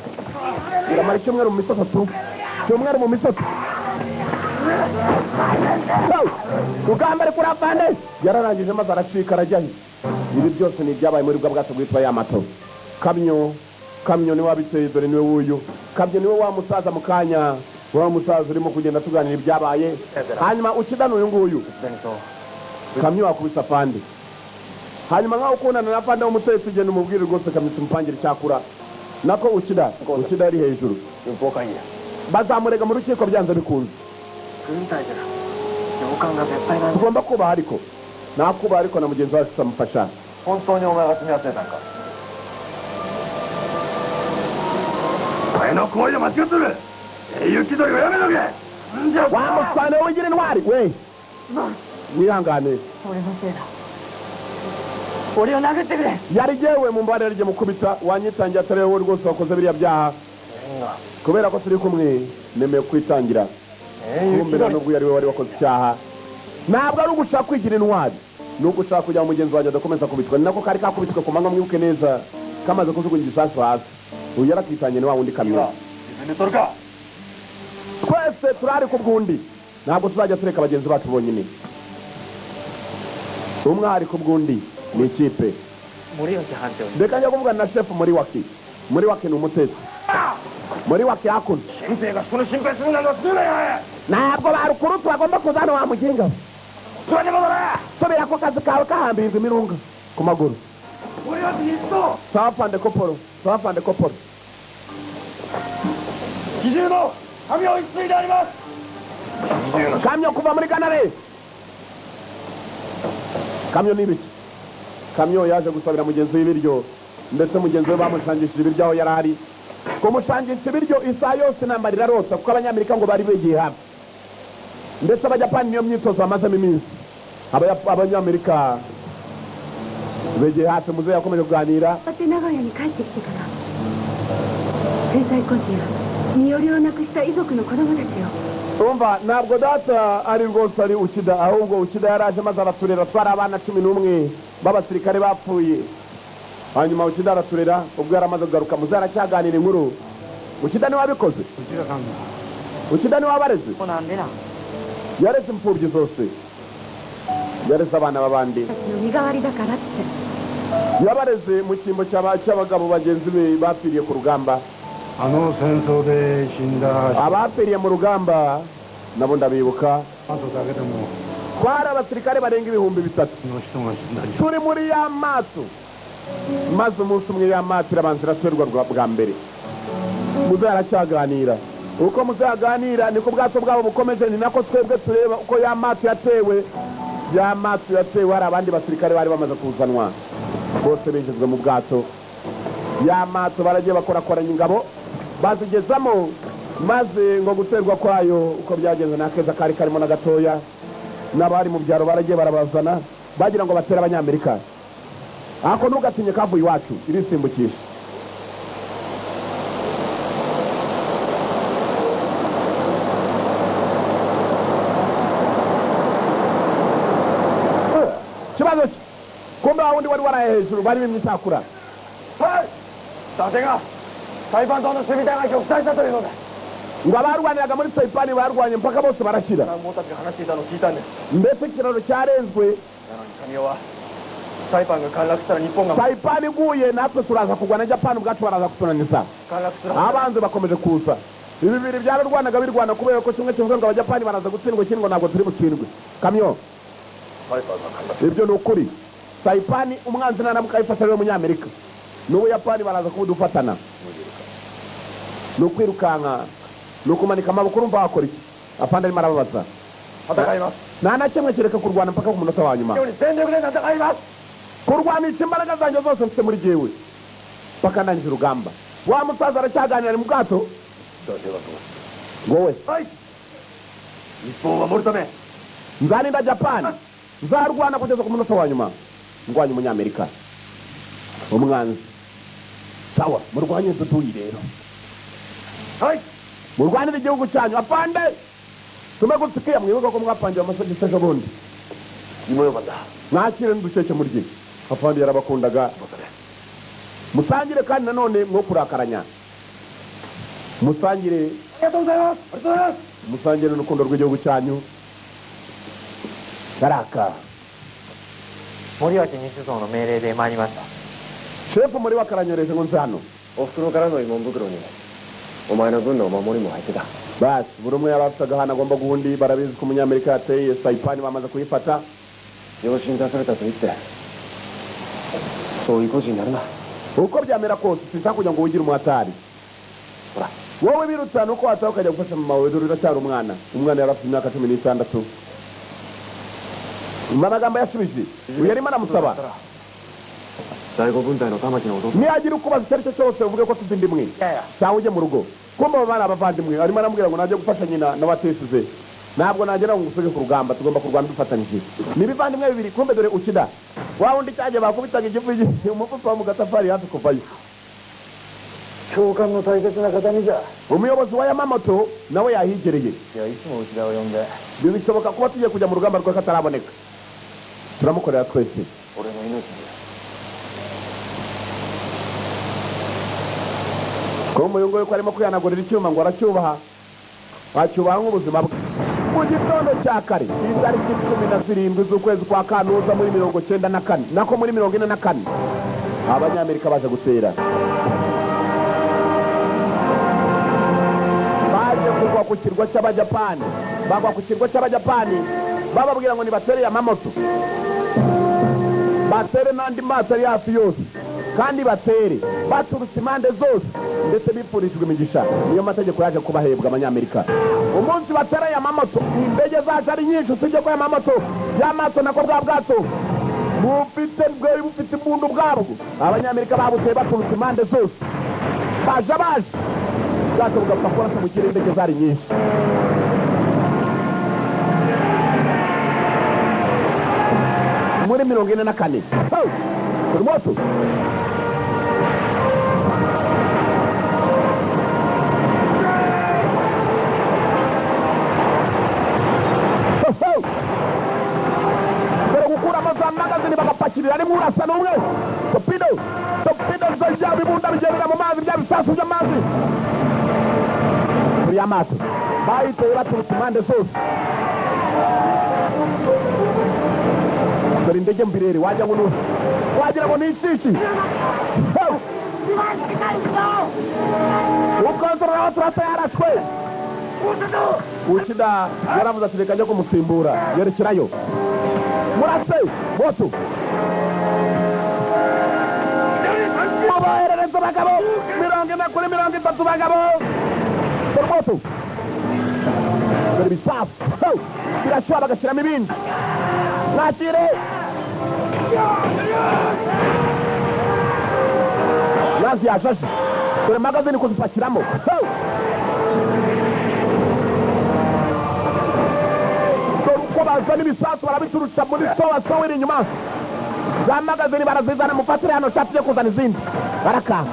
Speaker 1: uramara icyumweru mu misoto tu cyumweru mu misoto ugamba ari kuri pande yararangije maze aracika arajyaho ibi byose ni ibyabaye muri bwa bwato bwitwa Yamato kamyo niwe wabiteye dore niwe wuyu kabyo niwe wa musaza mu kanya wa musaza urimo kugenda tuganira ibyabaye hanyuma ukidana uyu nguyu kamyo wakubisa pande hanyuma nkaho ukundana na pande w'umutetsi ugenda umubwire rwose kamyo tumupangire icyakura nako ukida ari hejuru bazamurega mu rukiko byanze bikunze tugomba kubaha ariko nakubaha ariko na mugenzi wacu tutamufasha wamusane wigira intwari we wihangane yari jewe mu mbare rye mukubita wanyitangiye atari wowe rwose wakoze biriya byaha kubera ko turi kumwe nemeye kwitangira kumbera nubwo yari we wari wakoze icyaha ntabwo ari ugushaka kwigira intwari ni ugushaka kugira mugenzi wanjye adakomeza kubitwa ni nako kari kakubitwe ku manywa mwibuke neza kamaze kujugunya igisasu hasi uyu yarakitanye ni wa wundi kamyo twese turari ku bwundi ntabwo tuzajya tureka bagenzi bacu bonyine umwe ari ku bwundi ni ikipe reka njya kuvugana na shefu muri waki ni umutetsi muri waki hakuno ntabwo barukuru twagomba kuza hano wa muginga sobera ko kazi kawe kahambirwa imirunga ku maguru sawa pande koporo kamyo kuva muri kanare kamyo ni ibiki kamyo yaje gusabira mugenzi w'ibiryo ndetse mugenzi we bamushangishije ibiryo aho yari ari kumushangisha ibiryo isaha yose intambara irarota kuko abanyamerika ngo bari begiye hafi ndetse abajapani niyo myitozo bamazemo iminsi abanyamerika begeye hafi muzehe yakomeje kuganira umva ntabwo data ari rwose ari ukida ahubwo ukida yaraje maze araturera twari abana 11 b'abasirikare bapfuye hanyuma ukida araturera ubwo yaramaze kugaruka muzehe aracyaganira inkuru ukida ni wabikoze ukida ni wabareze yareze imfubyi zose yareze abana b'abandi yabareze mu cyimbo cy'abagabo bagenzi be bapfiriye ku rugamba abapfiriye mu rugamba nabo ndabibuka twari abasirikare barenga 3,000 turi muri ya mato maze umunsi umwe ya mato irabanza iraterwa bwa mbere muzehe aracyaganira uko muzaganira niko ubwato bwabo bukomeje ni nako twebwe tureba uko ya mato yatewe hari abandi basirikare bari bamaze kuzanwa bose binjizwe mu bwato ya mato baragiye bakorakoranya ingabo bazigezamo maze ngo guterwa kwayo uko byagenze nakeza kari karimo na gatoya n'abari mu byaro baragiye barabazana bagira ngo batere abanyamerika ako ntugatinye kavuye iwacu irisimbukisha kibazo kumbe wundi wari waraye hejuru bari bimyitakura ngo abarwaniraga muri Saipani barwanye mpaka bose barashira mbese ikiraro cyarenzwe Saipani iguye natwe turaza kugwana Japani ubwacu baraza kutunaniza abanze bakomeje kuza ibi bibiri byararwanaga birwana kubera ko kimwe kivuga ngo abajapani baraza gutsindwa ikindi ngo ntabwo turi butsindwe kamyo ibyo ni ukuri Saipani umwanzi nanamuka yifasha rero munyamerika n'ubuyapani baraza kubudufatana ni ukwirukanka ni ukumanika amaboko urumva wakora iki afande arimo arababaza
Speaker 3: 戦います
Speaker 1: nta na kimwe kereka kurwana mpaka ku munota wa nyuma
Speaker 3: より全力で戦います
Speaker 1: kurwanisha imbaraga zanjye zose mfite muri jyewe mpaka ndangije urugamba wa musaza aracyaganira mu bwato
Speaker 3: どうしよう
Speaker 1: wowe
Speaker 3: はい日本を守るため
Speaker 1: nzarinda japani nzarwana kugeza ku munota wa nyuma ndwanya umunyamerika umwanzi sawa murwanye dutuyi rero
Speaker 3: はい
Speaker 1: murwanire igihugu cyanyu afande tume gutsikiye mwibuka ko mwapangiye amasogisi ejo bundi
Speaker 3: 芋よばんだ
Speaker 1: mwakire n'uducece murye afande yarabakundaga musangire kandi nanone mwo kurakaranya musangire
Speaker 3: ありがとうございますありがとうございます
Speaker 1: musangire n'urukundo rw'igihugu cyanyu baraka
Speaker 5: 森脇西蔵の命令で参りました。
Speaker 1: shefu muri wakaranyoreje ngo nze hano
Speaker 3: お袋からの慰問袋にお前の分のお守りも入ってた
Speaker 1: basi buri umwe yari afite agahana agomba guhundi barabizi ko umunyamerika yateye saipani bamaze kuyifata
Speaker 3: 養子に出されたと言ってそういう孤児になるな
Speaker 1: uko byamera kose sinshaka kugira ngo wigire umuhatari
Speaker 3: ほら
Speaker 1: wowe birutsa nuko wataha ukajya gufasha mama wawe dore uracyari umwana yari afite imyaka 16 amagambo yasubije uyu yarimo aramusaba
Speaker 3: 第五分隊の玉木の弟
Speaker 1: niyagira ukubaza icyo ari cyo cyose uvuge ko tuzi indimwe cyangwa ujye mu rugo kumva abo bana abavandimwe arimo aramubwira ngo najya gufasha nyina n'abatesize ntabwo nagera ngo ngusuge ku rugamba tugomba kurwana dufatanyije n'ibivandimwe bibiri kumbe dore ukida wa wundi cyagiye bakubitaga igifu umufuka wa mu gatafari hafi kuvayo
Speaker 3: 教官の大切な形見じゃ
Speaker 1: umuyobozi wa yamamoto nawe yahigereye
Speaker 3: いやいつも内田を呼んで
Speaker 1: bishoboka kuba tugiye kujya mu rugamba rwe kataraboneka turamukorera twese
Speaker 3: 俺の命に
Speaker 1: ko umuyungu ko arimo kwihanagurira icyuma ngo aracyubaha wacyubaha nk'ubuzima bwe mu gitondo cya kare itariki 17 z'ukwezi kwa Kantuza muri 94 nako muri 44 abanyamerika baje gutera baje kugwa ku kirwa cy'abajapani bagwa ku kirwa cy'abajapani bababwira ngo nibatere Yamamoto batere n'andi mato ari hafi yose kandi batere baturutse impande zose ndetse bipfurishijwe imigisha niyo mategeko yaje kubahebwa abanyamerika umunsi batera Yamamoto indege zaje ari nyinshi usibye ko Yamato nako bwa bwato bufite imbundu bwabwo abanyamerika babuteye baturutse impande zose baje bwato bugapfa kurasa mu kirere indege zari nyinshi muri 44 kuri moto dore gukuramo za magazini bagapakirira rimwe urasa n'umwe topido bya bibunda bigendera mu mazi bya bisasu by'amazi kuri Yamato bayiteye baturutse impande zose dore indege mbirere wagira ngo ni ishishi ukontorora aho turasa yarashwe ukida yaravuze ati reka njye kumusimbura yerekerayo murase moto muboherereza abagabo 40 kuri 30 bagabo dore moto dore ibisasu birashyuha bagashyiramo ibindi nakire yazi yashashe dore magazini kuzipakiramo dore uko bazana ibisasu barabiturutsa muri sowa iri inyuma za magazini barazizana mufatire hano shati yo kuzana izindi baraka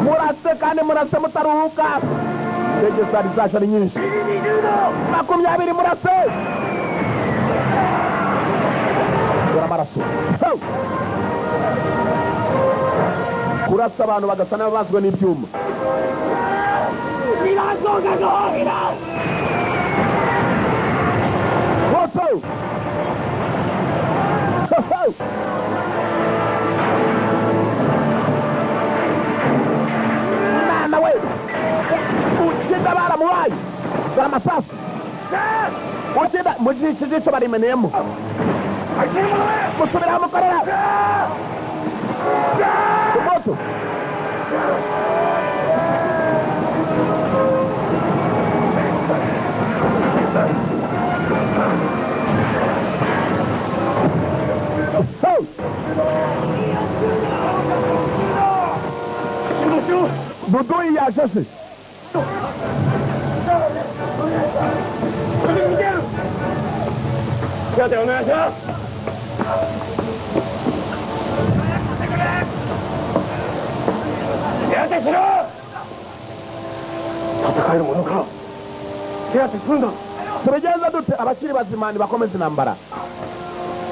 Speaker 1: murase kandi murase mutaruhuka indege zari zaje ari nyinshi 20 murase dore amaraso kurasa abantu bagasa n'ababazwe n'ibyuma moto mwana we ukida baramuhaye dore amasasu ukida mu jisho barimeneyemo musubiraho mukorera moto Budoyi yaje.
Speaker 3: 手当てお願いします。手当てしろ。戦えるものか。手当てするんだ。
Speaker 1: Tumejaza dute abakiri bazima bakomeza intambara.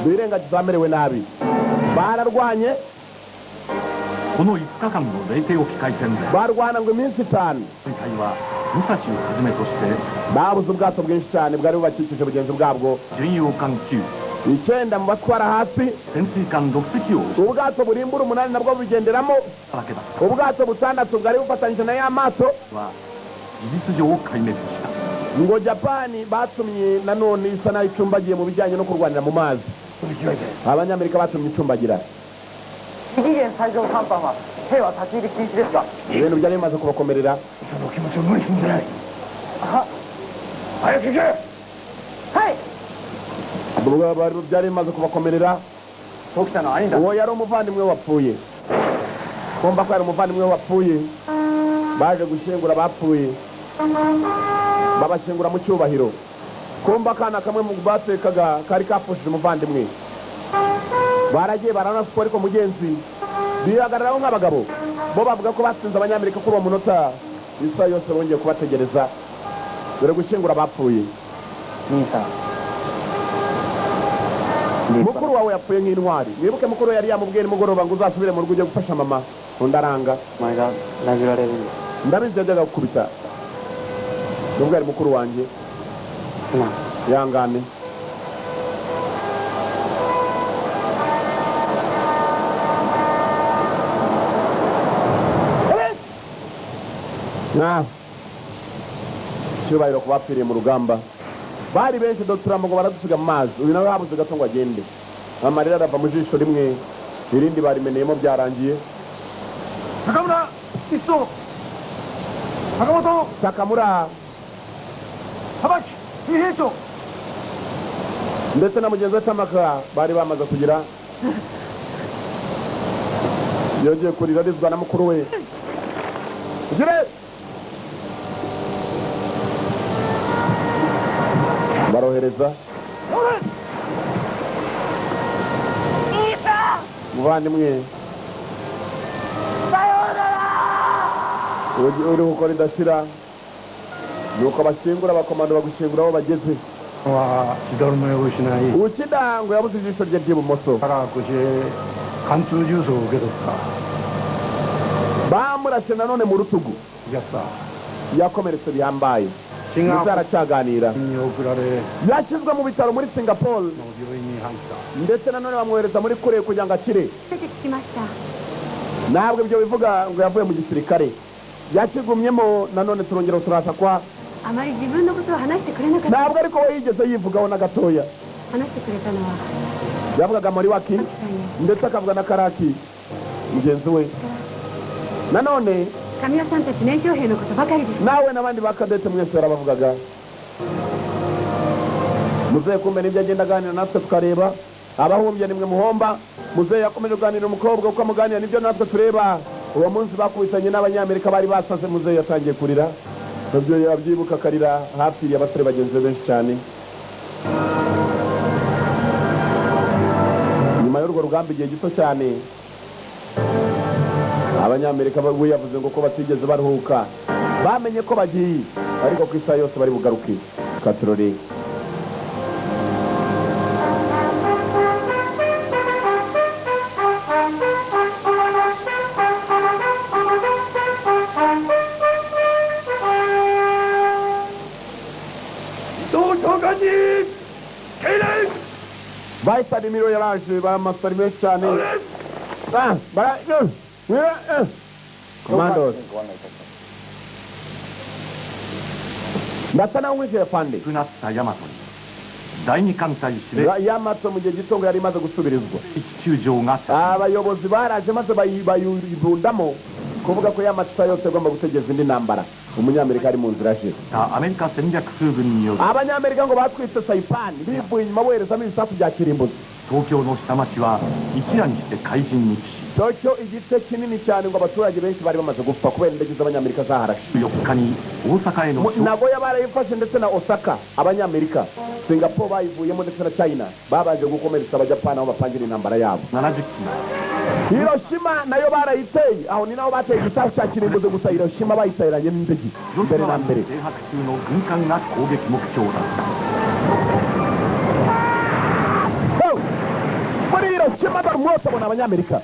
Speaker 1: Birengagiza amerewe nabi. Bararwanye.
Speaker 2: この5日間の冷静沖海戦で
Speaker 1: barwana ngo iminsi 5
Speaker 2: 水隊は武蔵をはじめとして
Speaker 1: babuze ubwato bwinshi cyane bwari bubakikije bugenzi bwabwo
Speaker 2: 巡洋艦9
Speaker 1: icyenda mu batwara hasi
Speaker 2: 潜水艦6隻を
Speaker 1: ubwato burimbura 8 nabwo bugenderamo
Speaker 2: わけだ
Speaker 1: ubwato 6 bwari bufatanyije na ya mato
Speaker 2: は事実上壊滅した
Speaker 1: ngo Japani batumye nanone isa nayo icumbagiye mu bijyanye no kurwanira mu mazi abanyamerika batumye icumbagira
Speaker 3: 期限最上甲板は兵は立ち入り禁止ですが
Speaker 1: ibintu byari bimaze kubakomerera
Speaker 3: その気持ちを無理すんじゃない。早く行け。はい。
Speaker 1: byari bimaze kubakomerera
Speaker 3: 時田の兄だ。
Speaker 1: uwo yari umuvandimwe wapfuye kumva ko yari umuvandimwe wapfuye baje gushyingura abapfuye babashyingura mu cyubahiro kumva akana kamwe mu batekaga kari kapfushije umuvandimwe baragiye baranaswa ariko mugenzi bihagararaho nk'abagabo bo bavuga ko batsinze abanyamerika kuri uwo munota isa yose bongeye kubategereza dore gushyingura abapfuye mukuru wawe yapfuye nk'intwari wibuke mukuru yari yamubwiye nimugoroba ngo uzasubire mu rugo ujye gufasha mama undi aranga ndabizi yajyaga gukubita nubwo yari mukuru wanjye yangane cyubahiro ku bapfiriye mu rugamba bari benshi doturamo ngo baradusiga mu mazi uyu nawe habuze gato ngo agende amarira arava mu jisho rimwe irindi barimeneyemo byarangiye
Speaker 2: Takamura Iso Sakamoto
Speaker 1: Takamura
Speaker 2: Habaki Ihecho
Speaker 1: ndetse na mugenzi we Tamaka bari bamaze kugira yongeye kurira rizwa na mukuru we ugire barohereza muvandimwe uri gukora idashira nuko bashyingura abakomando bagushyingura aho bageze ukida ngo yabuze ijisho rye ry'ibumoso bamurashe nanone mu rutugu yakomeretse bihambaye ndetse aracyaganira yashyizwe mu bitaro muri Singapore ndetse nanone bamwohereza muri Korea kugira ngo akire ntabwo ibyo bivuga ngo yavuye mu gisirikare yakigumyemo nanone turongera turasa kwa ntabwo ariko we yigeze yivugaho na gatoya yavugaga muri waki ndetse akavuga na Karaki mugenzi we nanone nawe n'abandi bakadete mwese barabavugaga muzehe kumbe n'ibyo agenda aganira natwe tukareba abahumbye nimwe muhomba muzehe yakomeje kuganira umukobwa uko amuganira nibyo natwe tureba uwo munsi bakubisanye n'abanyamerika bari basaze muzehe yatangiye kurira nabyo yabyibuka akarira hapfiriye abasore bagenzi be benshi cyane nyuma y'urwo rugamba igihe gito cyane abanyamerika we yavuze ngo ko batigeze baruhuka bamenye ko bagiye ariko ku isaha yose bari bugaruke katurore bahitana imiro yaraje baramasari menshi cyane Commandos. Ndasa nawe umwishyuye fande.
Speaker 2: Kunatsa Yamato. Daini Kantai Shire.
Speaker 1: Yamato mu gihe gito ngo yari imaze gusubirizwa.
Speaker 2: Ikicyujo ngata.
Speaker 1: Abayobozi baraje maze bayibundamo kuvuga ko Yamato yose agomba gutegeza indi ntambara. umunyamerika ari mu nzira ashize
Speaker 2: アメリカ戦略空軍による
Speaker 1: abanyamerika ngo batwitse Saipan bivuye inyuma boherezamo ibisasu bya kirimbuzi
Speaker 2: 東京の下町は一夜にして海人に帰し
Speaker 1: Tokyo igice kinini cyane ngo abaturage benshi bari bamaze gupfa kubera indege z'abanyamerika zaharashe
Speaker 2: 4日に大阪への
Speaker 1: Nagoya barayifashe ndetse na Osaka abanyamerika Singapore bayivuyemo ndetse na China babanje gukomeretsa abajapani aho bapangira intambara yabo
Speaker 2: 70機
Speaker 1: Hiroshima nayo barayiteye aho ni naho bateye igisasu cya kirimbuzi gusa Hiroshima bayiteranye n'indege
Speaker 2: 広
Speaker 1: mbere
Speaker 2: 島
Speaker 1: na
Speaker 2: 湾の
Speaker 1: mbere
Speaker 2: 停泊中の軍艦が攻撃目標だ
Speaker 1: muri Hiroshima barumwotsa bona abanyamerika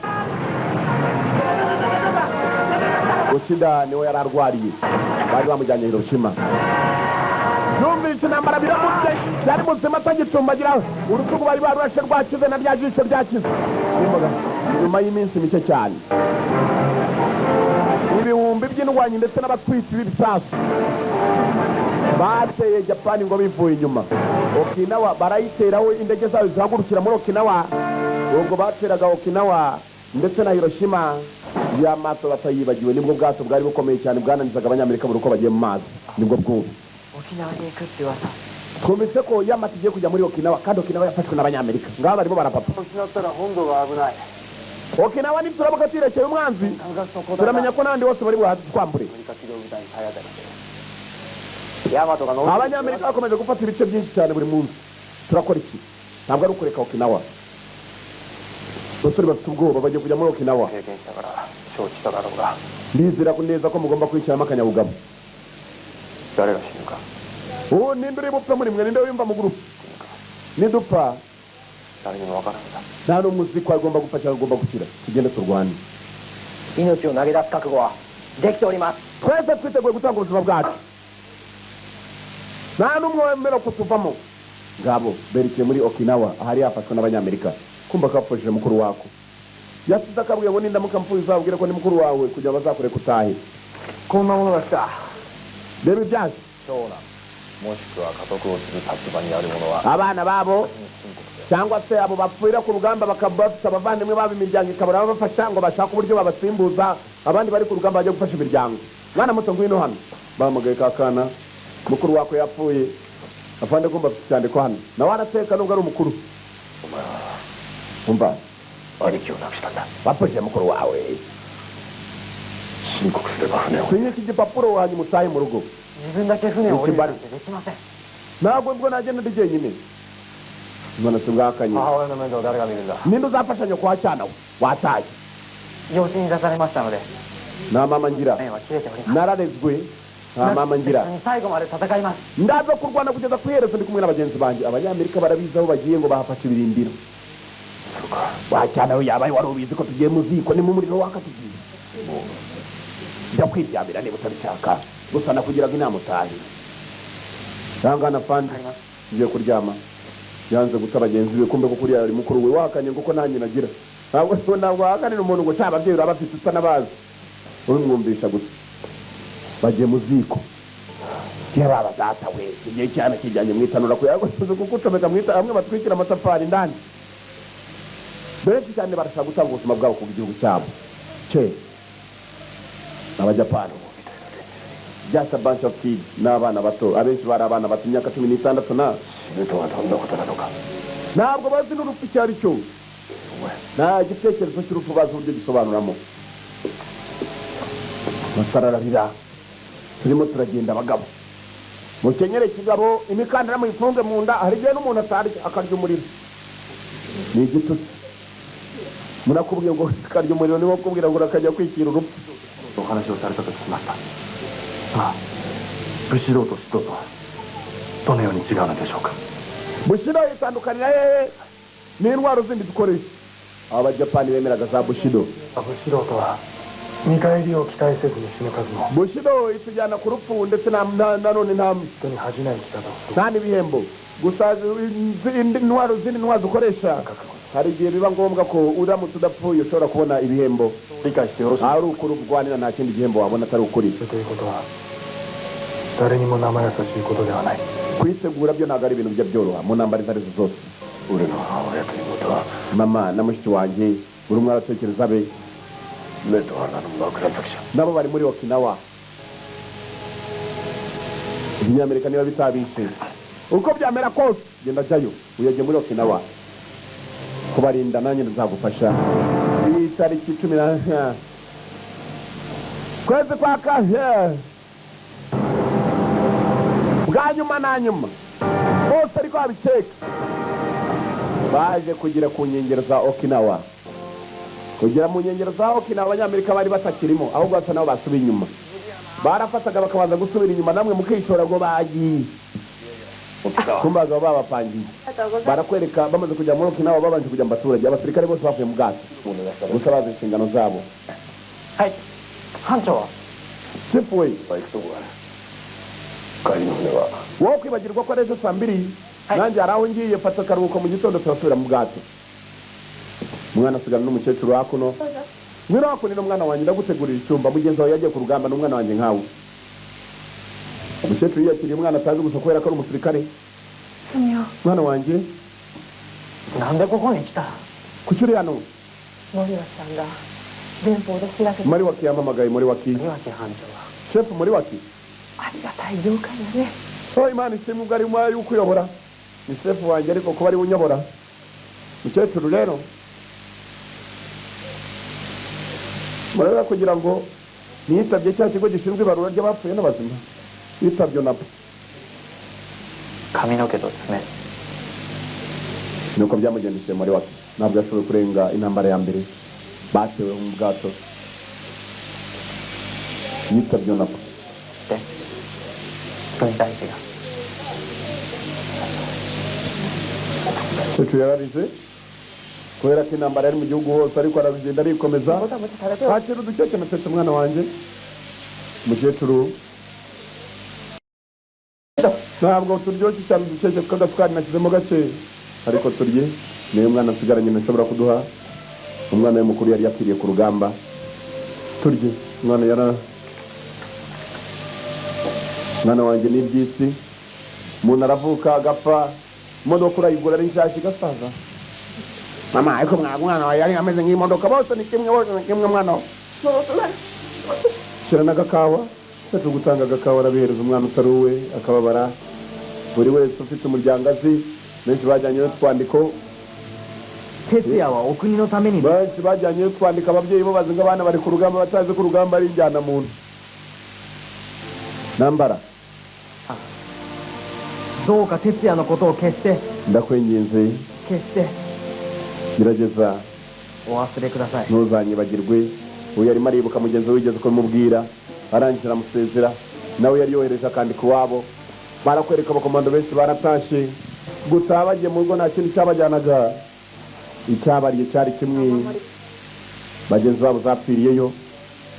Speaker 1: Yoshida niwe yari arwariye bari bamujyanye Hiroshima yumvise intambara biramutse yari muzima atagicumbagira urutugu bari barurashe rwakize na rya jisho ryakize nyuma y'iminsi mike cyane ibihumbi by'indwanyi ndetse n'abatwitsi b'ibisasu bateye Japani ngo bivuye inyuma Okinawa barayiteraho indege zayo zihagurukira muri Okinawa ubwo bateraga Okinawa ndetse na Hiroshima Yamato batayibagiwe nibwo bwato bwari bukomeye cyane bwananizaga abanyamerika buri uko bagiye mu mazi nibwo bwubu
Speaker 5: 沖縄で行くって噂
Speaker 1: twumvise ko Yamato igiye kujya muri Okinawa kandi Okinawa yafashwe n'abanyamerika ngaho barimo barapapa
Speaker 3: 失ったら本土が危ない
Speaker 1: Okinawa nituramuka tirekeye umwanzi turamenya ko n'abandi bose bari buhatwambure
Speaker 3: アメリカ機動部隊体当たりしてヤマトが乗って
Speaker 1: abanyamerika bakomeje gufata ibice byinshi cyane buri munsi turakora iki ntabwo ari ukureka Okinawa abasore bafite ubwoba bagiye kujya muri Okinawa
Speaker 3: 経験したから承知しただろうが
Speaker 1: ndizera neza ko mugomba kwishyiramo akanyabugabo
Speaker 3: 誰が死ぬか
Speaker 1: ubu ninde uri bupfe muri mwe ninde wimva mu gurupe nidupfa
Speaker 3: 誰にも分からんだ
Speaker 1: nta n'umwe uzi ko agomba gupfa cyangwa agomba gukira tugende turwane
Speaker 5: 命を投げ出す覚悟はできております
Speaker 1: twese twiteguye gutanga ubuzima bwacu nta n'umwe wemera kutuvamo ngabo berekeye muri Okinawa ahari yafashwe n'abanyamerika kumva ko bapfushije mukuru wako yasize akabwiye ngo nindamuka mpfuye uzabwire ko ni mukuru wawe kugira ngo bazakureke utahe
Speaker 3: こんなものが来た
Speaker 1: reba ibyacu
Speaker 3: 長男もしくは家督を継ぐ立場にある者は
Speaker 1: abana babo
Speaker 3: 深刻です
Speaker 1: cyangwa se abo bapfira ku rugamba bakaba bafite abavandimwe babo imiryango ikabura babafasha ngo bashake uburyo babasimbuza abandi bari ku rugamba bajya gufasha imiryango mwana muto ngwino hano bamugaye kakana mukuru wako yapfuye afande kumva afite icyandiko hano nawe arateka nubwo ari umukuru umva
Speaker 3: 兄貴を亡くしたんだ
Speaker 1: bapfushije mukuru wawe
Speaker 3: 申告すれば船を
Speaker 1: sinye iki gipapuro hanyuma utahe mu rugo
Speaker 5: 自分だけ船を降りるなんてできません
Speaker 1: ntabwo ubwo nagenda ndi jyenyine none se bwakanye
Speaker 3: 母親の面倒を誰が見るんだ
Speaker 1: ninde uzafasha nyoko wa cyana we wataye
Speaker 5: 養子に出されましたので
Speaker 1: nta mama ngira
Speaker 5: 縁は切れております
Speaker 1: nararezwe nta mama ngira
Speaker 5: 一緒に最後まで戦います
Speaker 1: ndaza kurwana kugeza ku iherezo ndi kumwe na bagenzi banjye abanyamerika barabizi aho bagiye ngo bahafashe ibirindiro wacyana we yabaye wari ubizi ko tugiye mu ziko ni mu muriro waka tugiye jya kwiryamira niba utabishaka gusa nakugiraga inama utahe yangana fandi ugiye kuryama yanze guta bagenzi be kumbe ko kuriya ari mukuru we wakanye nguko nanjye nagira ntabwo wahakanira umuntu ngo cyaba ababyeyi uraba afite usa n'abazi ubimwumvisha gusa bagiye mu ziko kera abadata we igihe cyane kijyanye mu itanura ko yagosoze kuko ucomeka mu itanura hamwe batwikira amatafari indani benshi cyane barashaka gutanga ubuzima bwabo ku gihugu cyabo cye abajapani just a bunch of kids n'abana bato abenshi bari abana bato imyaka 16 na
Speaker 3: 死ぬとはどんなことなのか
Speaker 1: ntabwo bazi n'urupfu icyo ari cyo nta gitekerezo cy'urupfu bazi uburyo gisobanuramo basarararira turimo turagenda abagabo mukenyere kigabo imikandara muyifunge mu nda hari igihe n'umuntu atarya akarya umuriro ni igitutsi murakubwiye ngo akarya umuriro niwo kubwira ngo urakajya kwikira urupfu
Speaker 2: お話をされたと聞きました。ああ、武士道と士道とはどのように違うのでしょうか。
Speaker 1: bushido itandukanira hehe n'intwaro zindi dukoresha abajapani bemeraga za bushido
Speaker 3: 武士道とは見返りを期待せずに死ぬ数も
Speaker 1: bushido itujyana ku rupfu ndetse na none nta
Speaker 3: 人に恥じない生き方をする
Speaker 1: nta n'ibihembo gusa zindi ntwaro dukoresha hari igihe biba ngombwa ko uramutse udapfuye ushobora kubona ibihembo
Speaker 3: 理解してよろしい
Speaker 1: ari ukuri urwanira nta kindi gihembo wabona atari ukuri
Speaker 3: ということは誰にも生優しいことではない
Speaker 1: kwitegura byo ntabwo ari ibintu bijya byoroha mu ntambara izo arizo zose
Speaker 3: 俺の母親と妹は
Speaker 1: mama na mushiki wanjye buri umwe aratekereza be
Speaker 3: 目と鼻の枕崎じゃ
Speaker 1: nabo bari muri Okinawa Ibinyamerika niba bitabishe uko byamera kose genda jyayo uyajye muri Okinawa kubarinda nanjye nzagufasha itariki 10 kwezi kwa kane bwa nyuma na nyuma bose ariko babiceka baje kugira ku nkengero za Okinawa kugira mu nkengero za Okinawa abanyamerika bari batakirimo ahubwo basa nabo basubiye inyuma barafataga bakabanza gusubira inyuma namwe mukishora ngo bagiye kumbaga babapangiye barakwereka bamaze kujya muri Okinawa babanje kujya mu baturage abasirikare bose bavuye mu bwato gusa bazi inshingano zabo
Speaker 5: Hancho
Speaker 1: Sipwe
Speaker 3: kari no wa
Speaker 1: wowe kwibagirwa ko rezo saa 2 nanjye araho ngiye fata akaruhuko mu gitondo turasubira mu bwato umwana asigana n'umukecuru hakuno ngwino hakuno n'umwana wanjye ndagutegurira icyumba mugenzi wawe yagiye ku rugamba n'umwana wanjye nkawe umukecuru yakiriye umwana atazi gusa kubera ko ari umusirikare mwana wanjye
Speaker 5: nande koko ni kita
Speaker 1: kuki uri hano
Speaker 4: Moriwa-san電報で知らせて
Speaker 1: muri waki yamamagaye muri waki
Speaker 5: Moriwaki Hancho wa
Speaker 1: shefu muri waki
Speaker 4: ありがたい了解だね
Speaker 1: oh imana ishimwe ubwo ari umwe yuko uyobora ni shefu wanjye ariko kuba ari we unyobora mukecuru rero murabona kugira ngo niyitabye cya kigo gishinzwe ibarura ry'abapfuye n'abazima yitabye nabo
Speaker 5: 髪の毛と爪
Speaker 1: nuko byamugendekeye muri waki ntabwo yashoboye kurenga intambara ya mbere batewe mu bwato yitabye nabo
Speaker 5: で軍隊士が
Speaker 1: mukecuru yararize kubera ko intambara yari mu gihugu hose ariko aragenda arikomeza hakira udukeke natetse umwana wanjye umukecuru ntabwo turyoshye cyane udukeke tw'agasukari nashyizemo gake ariko turye niyo mwana asigaranye ntashobora kuduha umwana we mukuru yari yapfiriye ku rugamba turye umwana wanjye ni iby'isi umuntu aravuka agapfa imodoka urayigura ari nshyashya igasaza mama ariko mwana wawe yari ameze nk'imodoka bose ni kimwe mwana we shyira n'agakawa turi gutanga agakawa arabihereza umwana utari uwe akababara buri wese ufite umuryango azi benshi bajyanye n'utwandiko
Speaker 5: 哲也はお国のために
Speaker 1: benshi bajyanye n'utwandiko ababyeyi bo bazi ngo abana bari ku rugamba batazi ko urugamba ari injyana muntu nambara
Speaker 5: どうか哲也のことを決して
Speaker 1: ndakwinginze
Speaker 5: 決して
Speaker 1: gerageza
Speaker 5: お忘れください
Speaker 1: ntuzanyibagirwe uyu yarimo aribuka mugenzi we wigeze kumubwira arangije aramusezera nawe yari yohereje akandika iwabo barakwereka abakomando benshi baratashe gutaha bagiye mu rugo nta kintu cyabajyanaga icyabariye cyari kimwe bagenzi babo zapfiriyeyo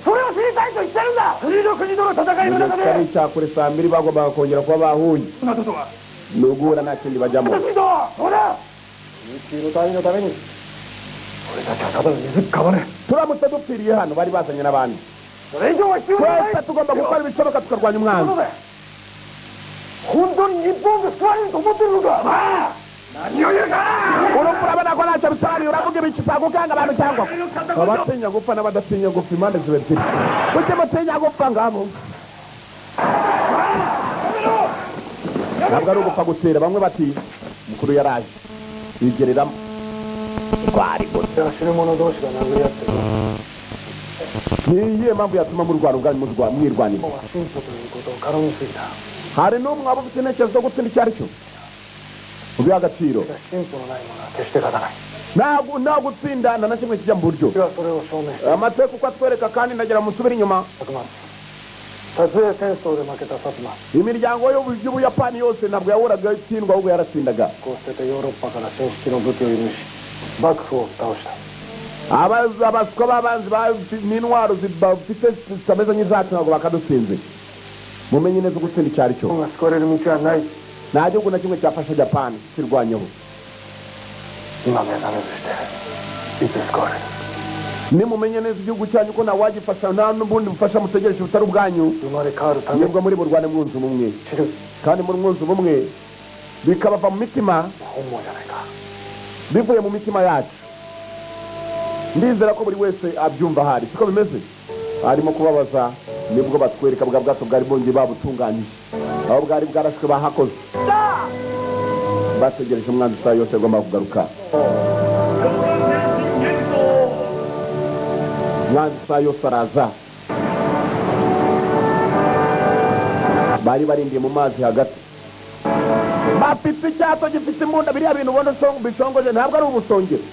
Speaker 3: それを知りたいと言ってるんだ国と国との戦いの中で
Speaker 1: ari icyakure saa 2 bagombaga kongera kuba bahuye
Speaker 3: そんなことは
Speaker 1: ni uguhura nta kindi bajyamo
Speaker 3: 国とそうだ地球のためのために俺たちはただの水っかばね
Speaker 1: turamutse dupfiriye hano bari bazanye n'abandi
Speaker 3: それ以上は必要ない
Speaker 1: twese tugomba gukora ibishoboka tukarwanya
Speaker 3: と
Speaker 1: umwanzi
Speaker 3: ころで本当に日本が救われると思ってるのかまあ何を言うか
Speaker 1: urupfu urabona ko ntacyo bisobanuye uravuga ibiki utagukanga abantu cyangwa abatinya gupfa n'abadatinya gupfa impande ziba ebyiri kuki mutinya gupfa ngabo ntabwo ari ugupfa gutera bamwe bati mukuru yaraje yigereramo rwari gusa
Speaker 3: 死ぬ者同士が殴り合ってる
Speaker 1: ni iyihe mpamvu yatuma murwana ubwanyu mwirwanira
Speaker 3: 日本は進歩ということを絡みすぎた
Speaker 1: hari n'umwe waba ufite intekerezo zo gutsinda icyo ari cyo ubiha agaciro
Speaker 3: 進歩のないものは決して勝たない
Speaker 1: nta gutsindana na kimwe kijya mu buryo
Speaker 3: 私はそれを証明して
Speaker 1: amateka uko atwereka kandi ndagira musubire inyuma
Speaker 3: 薩摩多数戦争で負けた薩摩
Speaker 1: imiryango y'ubuyapani yose ntabwo yahoraga itsindwa ahubwo yaratsindaga
Speaker 3: こう捨ててヨーロッパから新式の武器を輸入し幕府を倒した
Speaker 1: abaswa b'abanzi n'intwaro zitameze nk'izacu ntabwo bakadutsinze mumenye neza ugutsinda icyo ari cyo
Speaker 3: 日本が救われる道はない
Speaker 1: nta gihugu na kimwe cyafasha japani kirwanyeho
Speaker 3: 今目覚めとしていつ救われる
Speaker 1: nimumenye neza igihugu cyanyu ko ntawagifasha nta n'ubundi bufasha mutegereje butari ubwanyu
Speaker 3: 生まれ変わるために
Speaker 1: nibwo muri burwane mwunze ubumwe
Speaker 3: 知る
Speaker 1: kandi muri mwunze ubumwe bikabava mu mitima
Speaker 3: 本望じゃないか
Speaker 1: bivuye mu mitima yacu ndizera ko buri wese abyumva ahari siko bimeze arimo kubabaza nibwo batwereka bwa bwato bwari bongeye babutunganyije aho bwari bwarashwe bahakoze bategereje umwanzi saa yose agomba kugaruka umwanzi saa yose araza bari barindiye mu mazi hagati bafite icyato gifite imbunda biriya bintu ubona bishongoje ntabwo ari ubusongero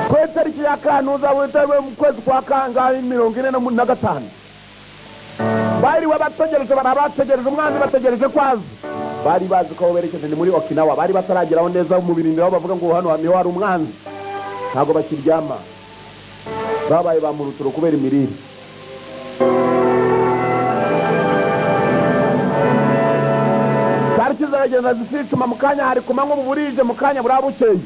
Speaker 1: ku itariki ya Kantuza mu kwezi kwa kangahe 45 bariwe bategereje barabategereje umwanzi bategereje kwaza bari bazi ko berekeje ni muri Okinawa bari batarageraho neza mu birindiro bavuga ngo hano niho hari umwanzi ntago bakiryama babaye bamuruturo kubera imirire Tariki zagenda zisicuma mukanya hari kumanywa mu burije mukanya burabukeye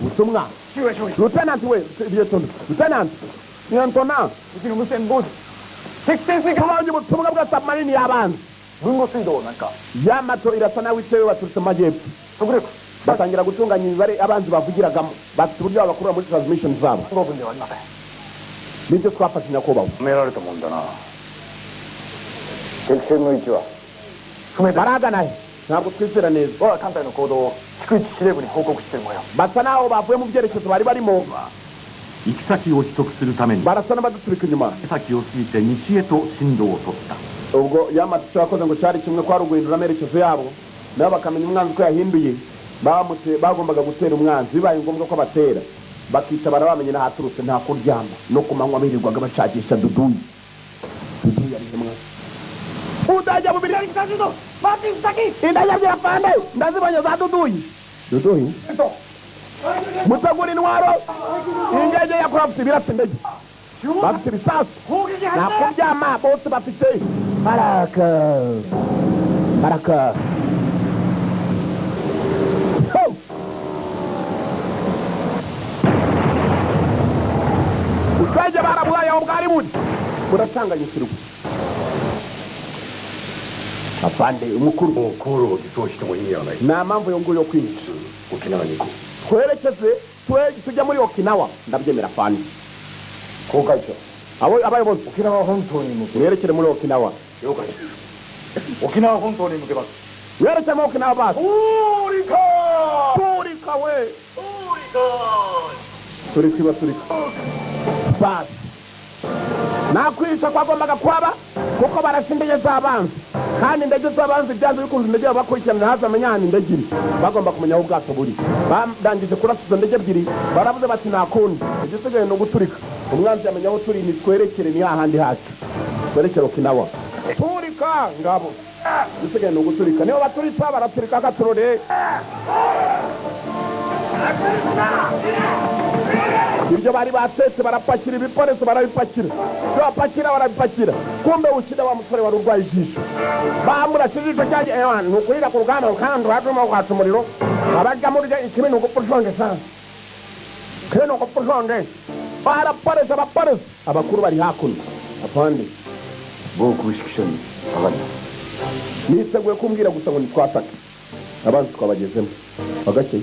Speaker 1: ubutumwa Lieutenant we Lieutenant Lieutenant
Speaker 2: ukintu musembuzi Sixtensi
Speaker 1: kabanje ubutumwa bwa submarine yabanze
Speaker 2: bungo sido nanka
Speaker 1: Yamato irasa nawe itewe baturutse majyepfo
Speaker 2: tugureko
Speaker 1: batangira gutunganya imibare abanzi bavugiragamo bafite uburyo babakura muri transmission zabo
Speaker 2: ngo bunde wa naka
Speaker 1: nibyo twafashe nyakubaho
Speaker 2: められたもんだな敵戦の位置は不明だ
Speaker 1: baragana he ntabwo twizera neza
Speaker 2: 我が艦隊の行動を逐一司令部に報告してもらう
Speaker 1: basa naho bavuye mu byerekezo bari barimo
Speaker 6: 行き先を取得するために
Speaker 1: barasa n'abaduturika inyuma
Speaker 6: 先を過ぎて西へと進路を取った
Speaker 1: ubwo Yamato icyo yakoze ngo cyari kimwe kwari uguhindura amerekezo yabo nabo bakamenya umwanzi ko yahinduye bagombaga gutera umwanzi bibaye ngombwa ko batera bakita barabamenye n'ahaturutse nta kuryama no kumanywa birirwaga bashakisha Duduyi ari hamwe udajya mu birari kitasizo bati saki indaya byafande ndazibonye za Duduyi mutegura intwaro ingege ya craft birafite indege bafite ibisasu nta kuryama bose bafite baraka usajya barabwaye aho bwari buri buracanganyikirwa afande umukuru
Speaker 6: もう航路を偽装しても意味はない
Speaker 1: nta mpamvu yo nguyo kwica
Speaker 6: 沖縄に行こ
Speaker 1: twerekeze tujya muri Okinawa ndabyemera afande
Speaker 2: 航海長
Speaker 1: abayobozi
Speaker 2: 沖縄本島に向け
Speaker 1: mwerekere muri Okinawa
Speaker 2: 了解です沖縄本島に向けます
Speaker 1: mwerekere muri Okinawa basi
Speaker 2: おーりか
Speaker 1: turika we turika basi nakwica kwagombaga kwaba kuko barasa indege z'abanzi kandi indege z'abanzi byanze bikunze indege bakurikirana ntazamenya ahantu indege iri bagomba kumenya aho ubwato buri bandangije kurasa izo ndege ebyiri baravuze bati nta kundi igisigaye ni uguturika umwanzi yamenya aho turi nitwerekere ni hahandi hacu twerekere Okinawa turika ngabo igisigaye ni uguturika niyo baturitsa baraturika akaturore ibyo bari batetse barapakira ibiporeso barabipakira ibyo bapakira barabipakira kumbe ukida wa musore wari urwaye ijisho bamurashe ijisho cyaje ntukurira ku rugamba kandi urajuma ukaca umuriro abajya muri ikimi ni ugupfushonge sana kene ugupfushonge baraporesa abaporesa abakuru bari hakuno apande
Speaker 2: 防空指揮所に上がります
Speaker 1: niteguye kumbwira gusa ngo nitwatake abanzi twabagezemo bagakeye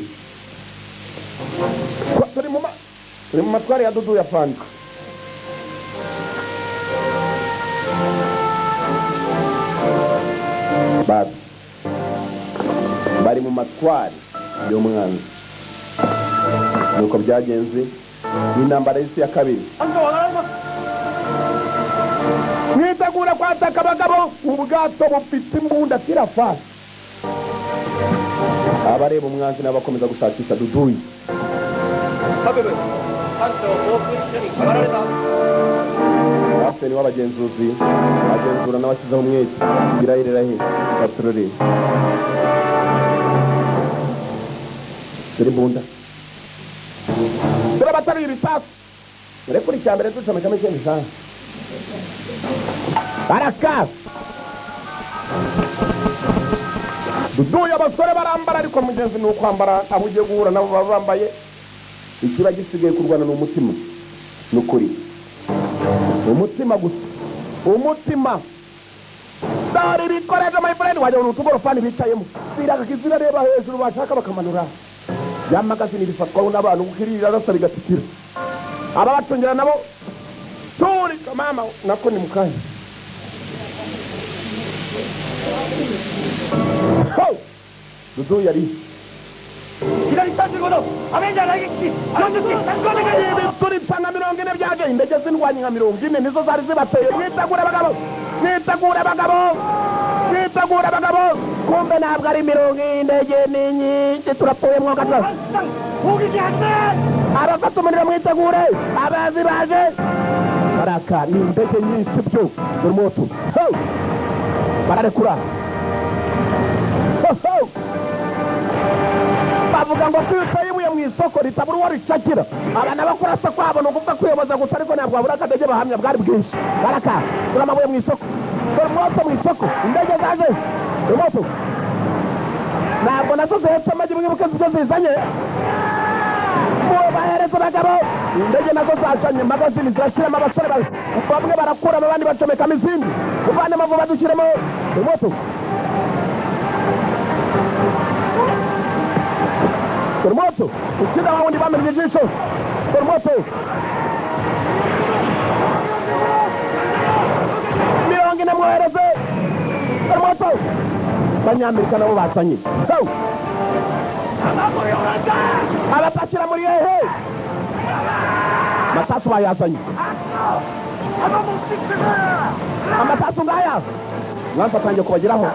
Speaker 1: turi mu matwari ya Duduyi afande bari mu matwari y'umwanzi nuko byagenze n'intambara y'isi ya kabiri mwitegura kwataka abagabo ubwato bufite imbunda kirafashe abareba umwanzi n'abakomeza gushakisha Duduyi Kapiteni w'abagenzuzi agenzura n'abashyizeho umwete irahirira he baturore turi bunda turabatarira ibisasu ariko uri cyambere ducomekamo ikindi sana baraka Duduyi abasore barambara ariko mugenzi ni ukwambara abo ugiye guhura nabo baba bambaye ikiba gisigaye kurwana n'umutima n'ukuri umutima gusa umutima dore ibikoresho my friend wajya mu tugorofani bicayemo biraka kizira reba hejuru bashaka bakamanura yamagazini bifatwaho n'abantu gukirira rasa bigatikira aba bacungera nabo turika mama nako ni mukanya dudu yari
Speaker 2: 左35度アベンジャー雷撃機40機参考でかい
Speaker 1: ibituritsa nka 40 byaje indege z'indwanyi nka 40 nizo zari zibateye mwitegure abagabo mwitegure abagabo mwitegure abagabo kumbe ntabwo ari 40 indege ni nyinshi turapfuye gato
Speaker 2: 砲撃発生
Speaker 1: abafata umuriro mwitegure abazi baje baraka ni indege nyinshi byo buri moto bararekura bavuga ngo kwiteye ibuye mu isoko ritabura uwo ricakira abana bakurasa kwabo ni ukuvuga kwiyoboza gusa ariko ntabwo babura akadege bahamya bwari bwinshi baraka dore amabuye mu isoko dore moto mu isoko indege zaje dore moto ntabwo nazo zihetse amagi mwibuke ibyo zizanye bahereza abagabo indege nazo zazanye magazini zirashyiramo abasore bamwe barakuramo abandi bacomekamo izindi uvanemo vuba dushyiremo dore moto dore moto ukina wa wundi bamenye ijisho dore moto 40 mwohereze dore moto abanyamerika nabo bazanye abapakira muri hehe amasasu bayazanye amasasu ngaya mwanza atangiye kubageraho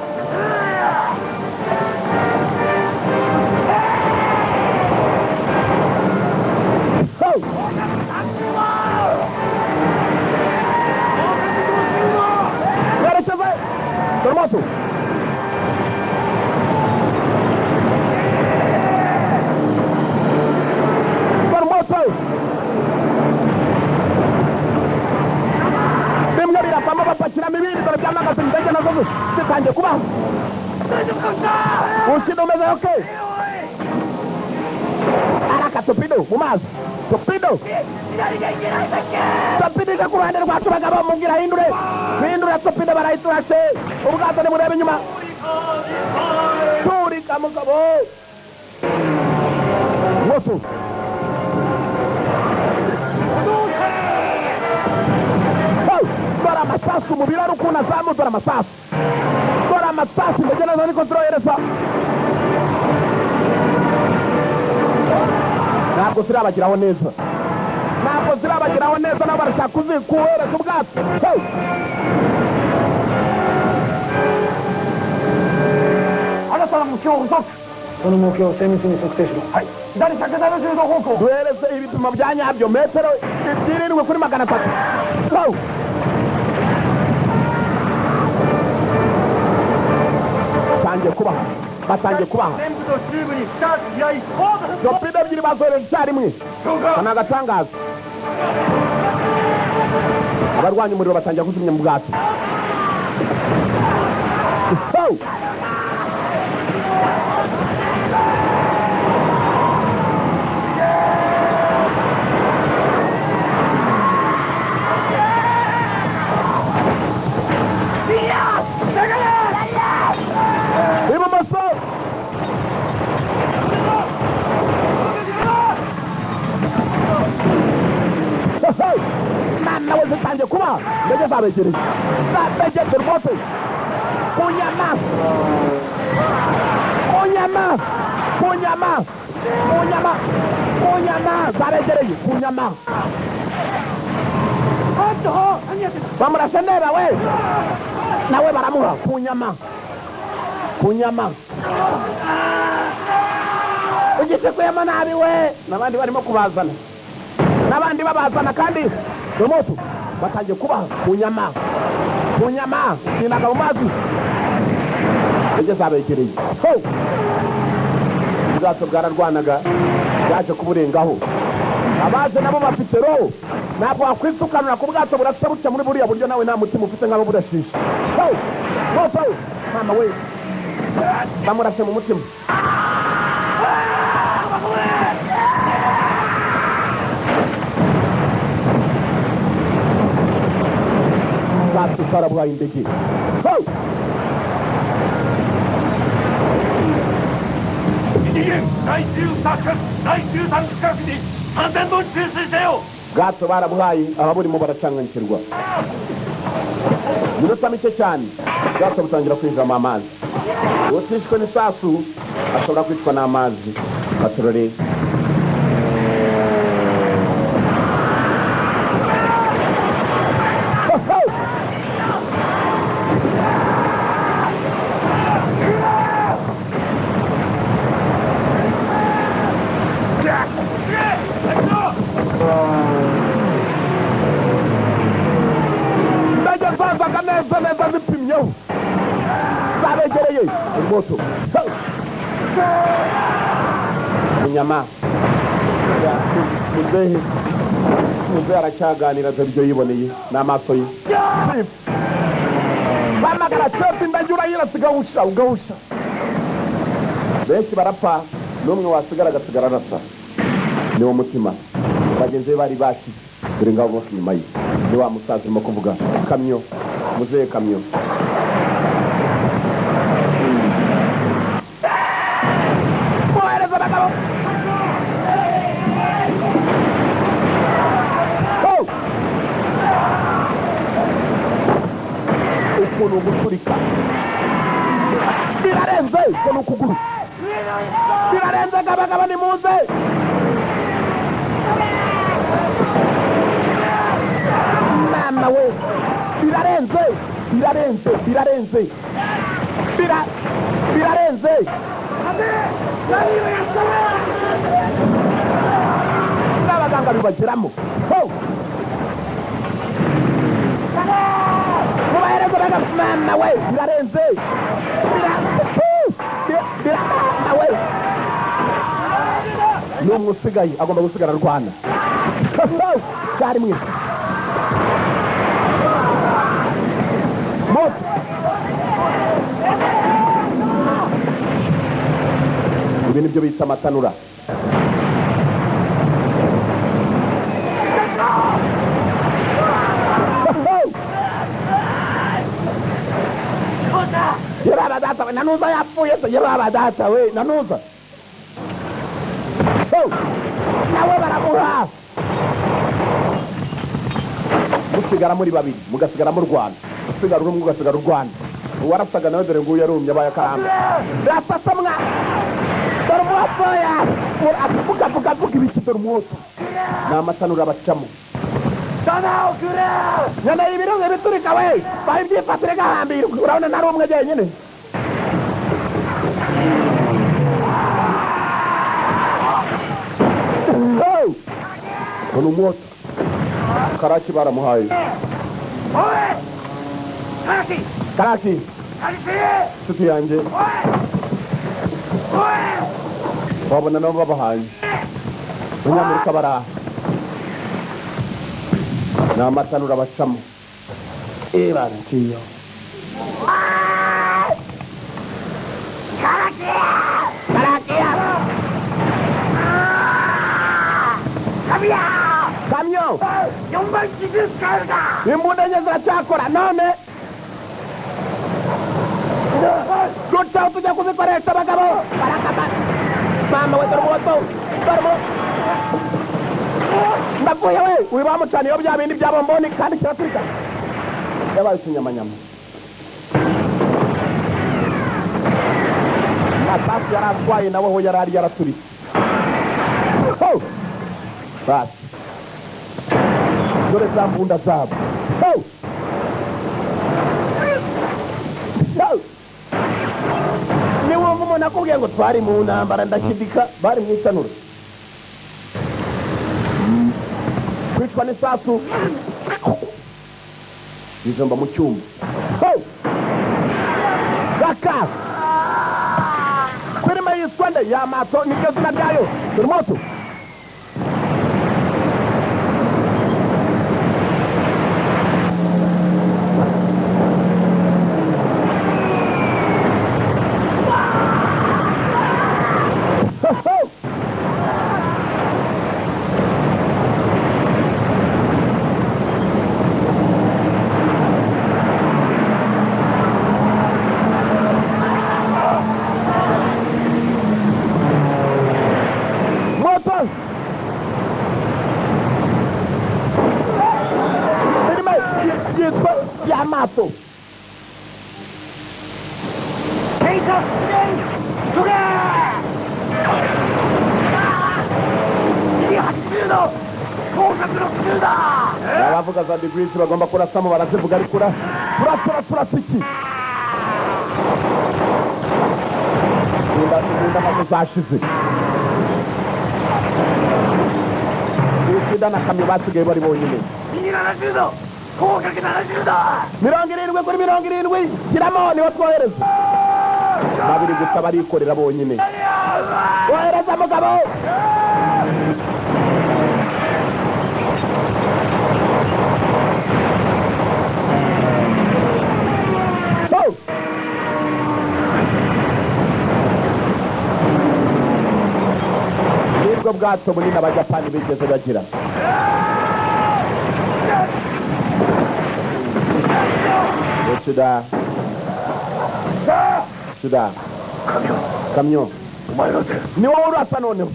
Speaker 1: werekeze dore moto bimwe birapamo bapakiramo ibindi dore byamagaze indege nazo zitangiye kubaho ushida umeze oke araka topido mu mazi topido topido ije ku ruhande rwacu bagabo mubwira hindure topido barayiturashe ubwato nimurebe inyuma turika mugabo moto dore amasasu mu biraro ukuntu azamu dore amasasu indege nazo niko turohereza ntabwo zirabageraho neza nabo barashaka kuhereza ubwato
Speaker 2: この目標を精密に測定しろ。はい。左170度方向。
Speaker 1: duhereze ibipimo bya nyabyo metero 7 kuri 300 batangiye kubaha
Speaker 2: 全部とチューブにスタート試合コード。
Speaker 1: topido ebyiri bazohereje icyarimwe kana agatangaza abarwanya umuriro batangiye kuzimya mu bwato ibumoso nawe zitangiye kuba indege zabegereje rwose ku nyama zabegereye ku nyama bamurashe neza we nawe baramuha ku nyama ugisekuyemo nabi we n'abandi barimo kubazana n'abandi babazana kandi remoto batangiye kubaha ku nyama sinaga mu mazi indege zabegereye ubwato bwararwanaga byaje kuburengaho abaje nabo bafite roho ntabwo wakwisukanura ku bwato burasa buca muri buriya buryo nawe nta mutima ufite nk'abo burashisha mama we bamurashe mu mutima ubwato bwarabwaye indege
Speaker 2: 第13区画に3000トン注水せよ。
Speaker 1: bwato barabuhaye ababurimo baracanganyikirwa minota mike cyane bwato butangira kwinjiramo amazi utishwe n'isasu ashobora kwicwa n'amazi baturore neza zipimyeho zabegereye moto inyama muzehe aracyaganira ibyo yiboneye n'amaso ye bamagara cyose indagura yirasiga ugahusha benshi barapfa n'umwe wasigara agasigara arasa niwo mutima bagenzi be bari bashize dore ngabo bose inyuma ye ni wa musaza urimo kuvuga kamyo muzehe kamyo kohereza abagabo ukuntu guturika birarenze ko ni ukuguru birarenze abagabo ni muze mama we birarenze n'abaganga bibageramo mubahereza baga mama we birarenze mama we n'umwe usigaye agomba gusigara arwana cyari mwe moto ibi nibyo bita amatanura yeraba data we nanuza yapfuye se yeraba data we nanuza nawe baramuha musigara muri babiri mugasigara mu Rwanda usigara urumwe ugasigara u Rwanda warasaga nawe dore nguyu yarumye abaye akaramba rasasa mwa dore umwotoya avuga ibiki dore umwoto ni amatanura bacamo nyana ibirungo biturika we baha ibyifatire gahambirwa urabona nari umwe jyenyine ni umwoto karaki baramuhaye karaki nshuti yanjye wabona nabo babahaye abanyamerika baraha ni amatanura bacamo baraciye kamyo imbunda enye ziracyakora none gutya tujya kuzikoresha abagabo barakama mama we dore umuhoto ndavuye we uyu bamucaniyeho bya bindi bya bomboni kandi kiraturika yabaye utunyamanyama amasasu yari atwaye nawe ho yari yaraturitse basi dore za mbunda zabo niwumva umuntu akubwiye ngo twari mu ntambara ndashidika bari mu itanura kwicwa n'isasu bijomba mu cyuma gaka filime yitwa nde y'amato niryo zina ryayo dore moto ikubitwa y'amaso abavuga za degrees bagomba kurasamo barazivuga ariko turasa iki inda maze zashize Ishida na kamyo basigaye bari bonyine 70 kuri 70 giramo niho twohereza babiri gusa barikorera bonyine wohereza mugabo nibwo bwato bunini abajapani bigeze bagira Shida kamyo ni wowe urasa noneho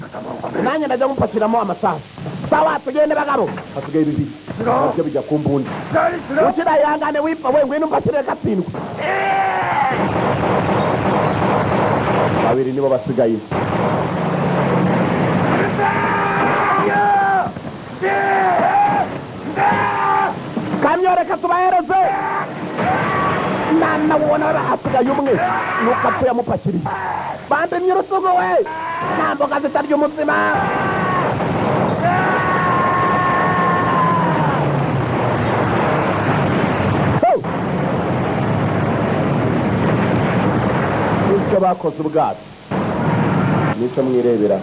Speaker 1: nanjye ndajya mupakiramo amasaha sawa tugende bagabo hasigaye bibiri nabyo bijya ku mbundi Shida yangane wipfa we ngwino mpakire gatsindwa babiri nibo basigaye kamyo reka tubahereze mama wona hasigaye umwe nuko apfuye amupakiriye bandemye urusugo we nta mboga zitarya umutsima nicyo bakoze ubwato nicyo mwirebera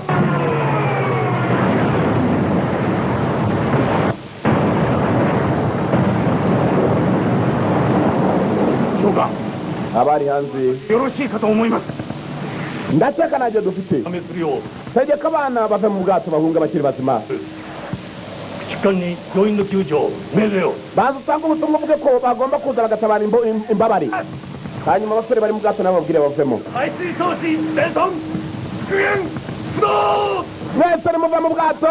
Speaker 1: abari hanze ndakeka ntacyo dufite tegeka abana bave mu bwato bahunga bakiri bazima baza usanga ubutumwa uvuge ko bagomba kuza bagatabara imbabare hanyuma abasore bari mu bwato nabo babwire bavemo mwese nimuva mu bwato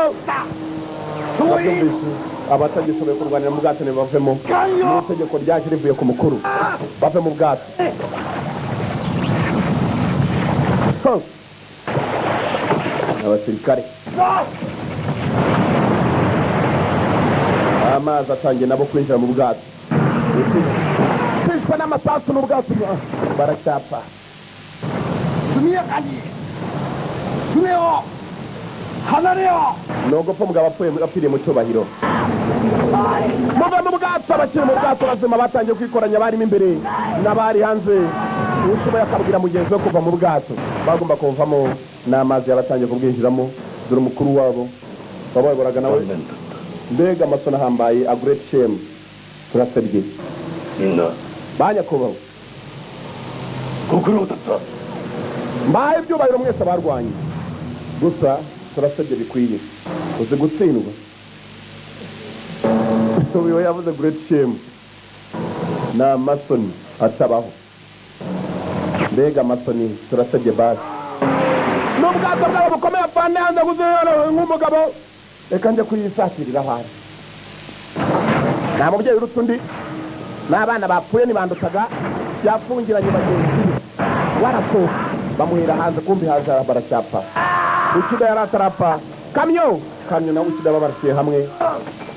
Speaker 1: abatagishoboye kurwanira mu bwato ntibavemo n'itegeko ryaje rivuye ku mukuru bave mu bwato abasirikare amazi atangiye nabo kwinjira mu bwato kwishwa n'amasasu n'ubwato baracyapfa nubwo ko mugabo apfiriye mu cyubahiro muve mu bwato abakiri mu bwato bazima batangiye kwikoranya barimo imbere n'abari hanze ushoboye akabwira mugenzi we kuva mu bwato bagomba kuvamo n'amazi yabatangiye kubwinjiramo dore umukuru wabo wabayoboraga nawe mbega amaso nahambaye a great shame turasabye banyakubahwa mbaye ibyubahiro mwese abarwanye gusa turasabye bikwiye uzi gutsindwa uyu yavuze great shame ni amasoni atabaho mbega amasoni turasabye basi n'ubwato bwabo bukomeye apfane hanze kuziyora nk'umugabo reka njye kuyisakirira hanze nta mubyeyi urutse undi n'abana bapfuye ntibandutaga byafungiranye bagenzi be warasohoka bamuhera hanze kumbi haje baracyapfa ukida yari atarapfa kamyo nawe ukida babarasiye hamwe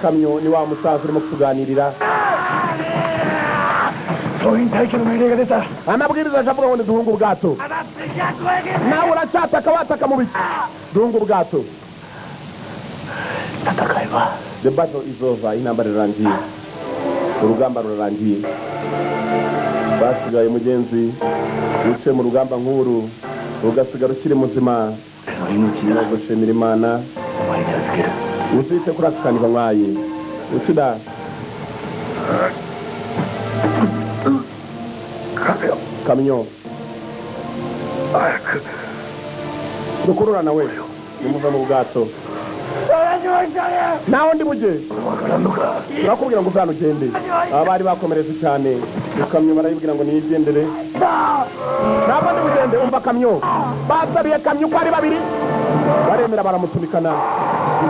Speaker 1: kamyo ni wa musaza urimo kutuganirira amabwiriza avuga ngo duhunga ubwato nawe uracyataka wataka mu biki duhunga ubwato the battle is over intambara irangiye urugamba rurarangiye basigaye mugenzi wicaye mu rugamba nk'uru ugasigara ukiri muzima gushimira imana usite kuri aka kantu banywaye ukida kamyo dukurura nawe nimuve mu bwato naho ndi bujye turakubwira ngo uvana ugende aba bari bakomeretse cyane ikamyo barayibwira ngo niyigendere ntabwo ndi bugende umva kamyo basabiye kamyo uko ari babiri baremera baramusunikana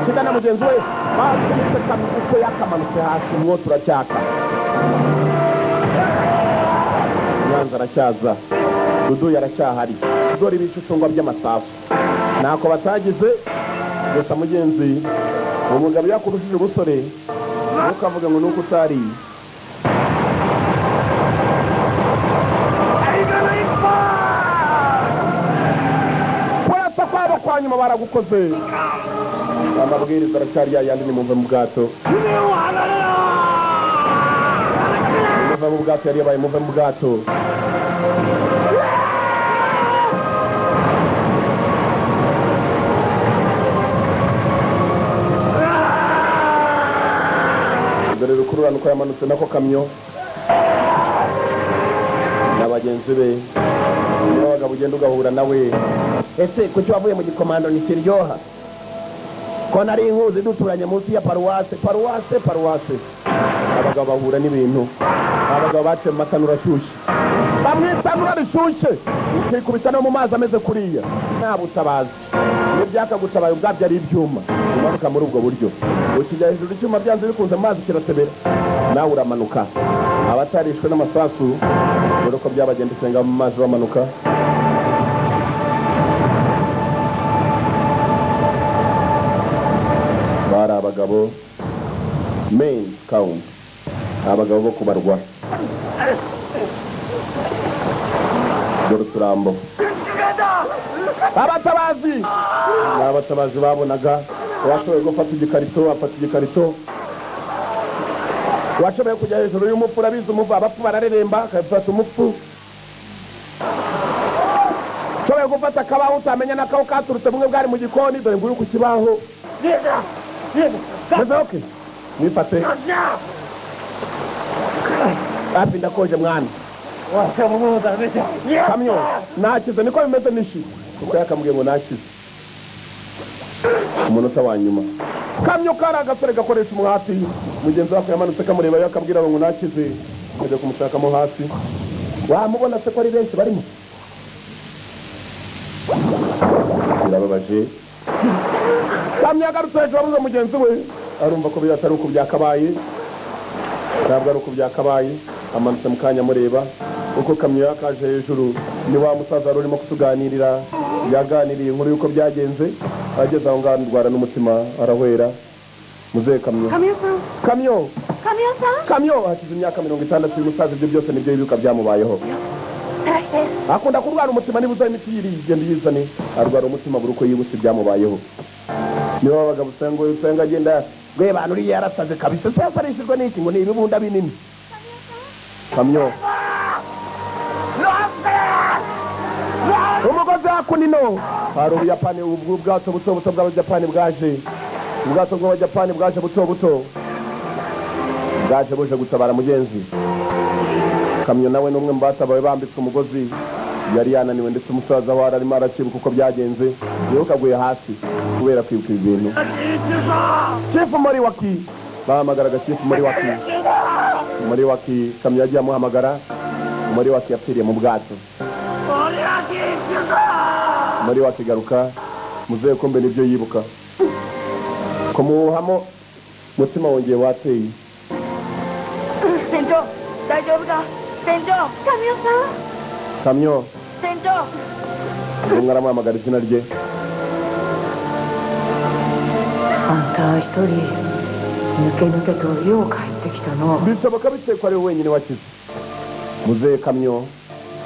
Speaker 1: ukida na mugenzi we basunitse kamyo uko yakamanutse hasi umwotsi uracyaka Nyanza aracyaza Dudu yaracyahari dore ibicungwa by'amasasu ntako batagize gusa mugenzi umugabo yakurushije ubusore ukavuga ngo nuko utari kwata kwabo kwa nyuma baragukoze amabwiriza aracyari yayandi ni muve mu bwato muve mu bwato yari yabaye muve mu bwato dore rukururana uko yamanutse nako kamyo n'abagenzi be niyo wagabo ugenda ugahura nawe ese kuki wavuye mu gikomando ntikiryoha ko nari inkuzi duturanye munsi ya paruwase abagabo bahura n'ibintu abagabo baciye mu matanura ashyushye bamwitanura rishyushye ukikubita no mu mazi ameze kuriya nta butabazi iyo byakagutabaye ubwabyo ari ibyuma umanuka muri ubwo buryo ukijya hejuru icyuma byanze bikunze mu mazi kiratebera nawe uramanuka abatarishwe n'amasasu dore ko byabagendekeye mu mazi bamanuka bari abagabo main count abagabo bo kubarwa dore uturambo abatabazi babonaga washoboye gufata igikarito afata igikarito washoboye kujya hejuru y'umupfu urabizi umuvu abapfu barareremba akafata umupfu ushoboye gufata akabaho utamenya n'akaho katurutse bumwe bwari mu gikoni dore ngo uri ku kibaho meze oke mwifate hafi ndakoje mwana kamyo nakize niko bimeze nishi kuko yakamubwiye ngo nakize umunota wa nyuma kamyo kari agasore gakoresha umuhati mugenzi wako yamanutse kamureba yakabwira ngo nakize kujya kumushakamo hasi wamubona se ko ari benshi barimo birababaje kamyo yagarutse hejuru abuze mugenzi we arumva ko biratari uko byakabaye ntabwo ari uko byakabaye amanutse mu kanya mureba uko kamyo yakaje hejuru ni wa musaza wari urimo kutuganirira yaganiriye inkuru y'uko byagenze ageze aho ngaho ndwara n'umutima arahwera muzehe kamyo hashize imyaka 60 uyu musaza ibyo byose nibyo bibuka byamubayeho akunda kurwara umutima niba uzaho imiti yiri igenda yizane arwara umutima buri uko yibutse byamubayeho niba wabaga usenga agenda rwe bantu uriya yarasaze kabisa sasa arishijwe n'iki ngo ni ibibunda binini kamyo umugozi hakunino hari ubuyapani ubwato buto bw'abajapani bwaje ubwato bw'abajapani bwaje buto bwaje buje gutabara mugenzi kamyo nawe n'umwe mu batabawe bambitswe umugozi yari yananiwe ndetse umusaza wari arimo arakibuka uko byagenze yibuka aguye hasi kubera kwibuka ibintu chifu Moriwaki bahamagaraga chifu Moriwaki kamyo yagiye amuhamagara Moriwaki yapfiriye mu bwato Moriwaki garuka muzehe kumbe nibyo yibuka kumuhamo mutima wongeye wateye
Speaker 4: Senjo, daijoubu da? Senjo,
Speaker 1: kamyo
Speaker 4: Senjo.
Speaker 1: umwe aramuhamagara izina rye bishoboka bite ko ari we wenyine wakize muzehe kamyo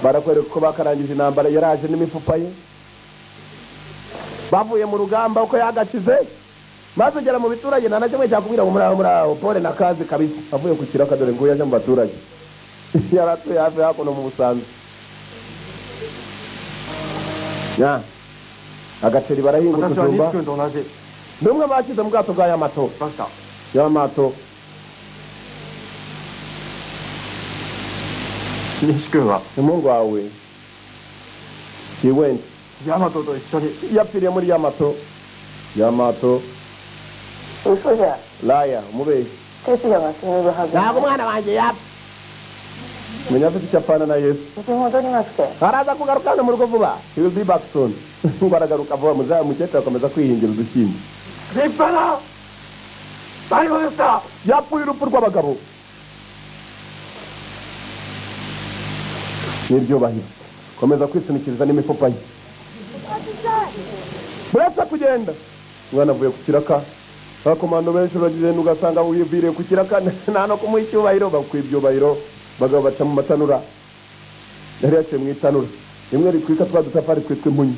Speaker 1: barakwereka ko bakarangije intambara yaraje n'imifupa ye bavuye mu rugamba uko yagakize maze ugera mu biturage nta na kimwe cyakubwira ngo muraho pole na kazi kabisa avuye ku kiraka dore ngo yaje mu baturage yaratuye hafi hakuno mu Busanza ya agaceri barahinga utujumba ndumwe bakize mu bwato bwa Yamato
Speaker 2: Nishikun wa
Speaker 1: umungu wawe he went
Speaker 2: Yamato to ishori
Speaker 1: yapfiriye muri Yamato
Speaker 7: Usoja
Speaker 1: laya mubeshi
Speaker 7: Tetsuya wa sinibu hazu
Speaker 1: ntabwo umwana wanjye yapfa menya afite icyapana na Yesu araza kugaruka hano mu rugo vuba he will be back soon ngo aragaruka vuba mukecuru akomeza kwihingira udushyimbo yapfuye urupfu rw'abagabo n'iryo bahiro komeza kwisunikiriza n'imifupa ye muretse kugenda umwana avuye ku kiraka abakomando benshi uragenda ugasanga wiviriye ku kiraka nta no kumuha icyubahiro bakwiye ibyubahiro bagabo baca mu matanura yari yaciye mu itanura rimwe ritwika twa dutafari twitwa impunyi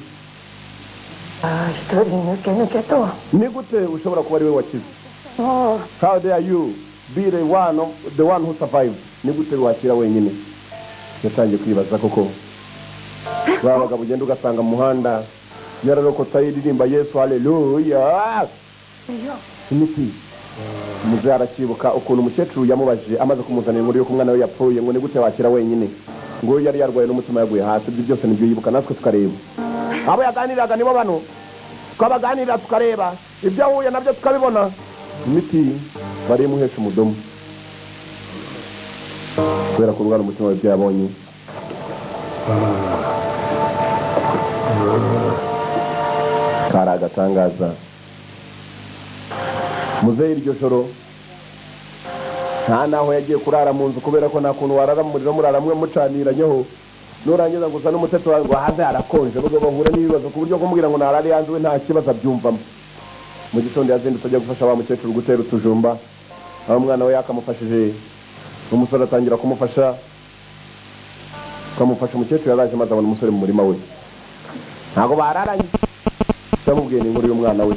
Speaker 1: ni gute ushobora kuba ari we wakize how dare you be the one who survived ni gute wakira wenyine yatangiye kwibaza koko ba bagabo ugenda ugasanga mu muhanda yararokota yiririmba Yesu haleluya imiti muze arakibuka ukuntu umukecuru yamubajije amaze kumuzanira inkuru y'uko umwana we yapfuye ngo ni gute wakira wenyine ngo yari yarwaye n'umutima yaguye hasi ibyo byose nibyo yibuka natwe tukareba abo yaganiraga nibo bano twabaganirira tukareba ibyo ahuye nabyo tukabibona imiti bari muhesha umudomo kubera ko umwana umutima w'ibyo yabonye kari agatangaza muzehe iryo joro nta naho yagiye kurara mu nzu kubera ko nta kuntu warara mu muriro murara mwe mucaniranyeho nurangiza ngo usa n'umuteto wawe ngo hanze harakonje bagabo bahura n'ibibazo ku buryo kumubwira ngo narare yanze we nta kibazo abyumvamo mu gitondo yazindutse ajya gufasha wa mukecuru gutera utujumba aho umwana we yakamufashije umusore atangira kumufasha umukecuru yaraje maze abona umusore mu murima we ntabwo bararanye cyamubwiye ni inkuru y'umwana we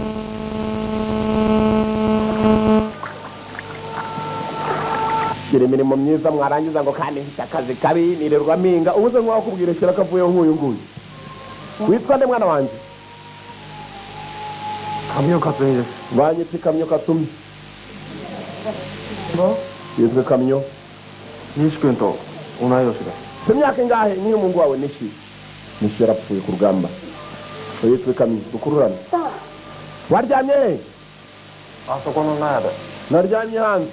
Speaker 1: gira imirimo myiza mwarangiza ngo kandi mfite akazi kabi nirirwa mpinga ubuze nk'uwakubwira kera kavuyeho nk'uyu nguyu witwa nde mwana wanjye
Speaker 2: Kamyo Katsumi desu.
Speaker 1: banyita Kamyo Katsumi yitwa Kamyo
Speaker 2: Nishi-kun to onayoshi desu.
Speaker 1: se myaka ingahe nk'iyo mungu wawe Nishi yarapfuye ku rugamba yitwa Kamyo dukururana waryamye
Speaker 5: asoko no nada.
Speaker 1: naryamye hanze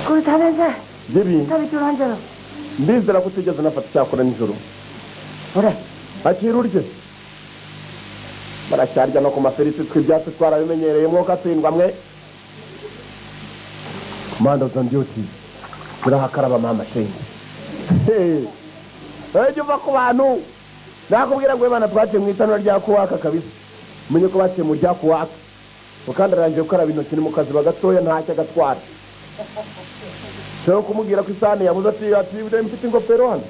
Speaker 7: これ食べて
Speaker 1: Jibi
Speaker 7: 食べてるんじゃろ
Speaker 1: ndizera ko utigeze unafata icyakora nijoro
Speaker 7: ほれ
Speaker 1: akira urye baracyarya no ku maferisi tw'ibyatsi twarabimenyereye mwuka atsindwa mwe manda za ndyoti turahakaraba mama shenge ejya uva ku bantu nakubwira ngo bana twaciye mu itanura rya kuwaka kabisa umenye ko baciye mu rya kuwaka ukandi arangije gukaraba intoki ni mu kazi bagatoya ntacyo agatwara cyangwa kumubwira ko isahani yabuze ati mfite ingofero hano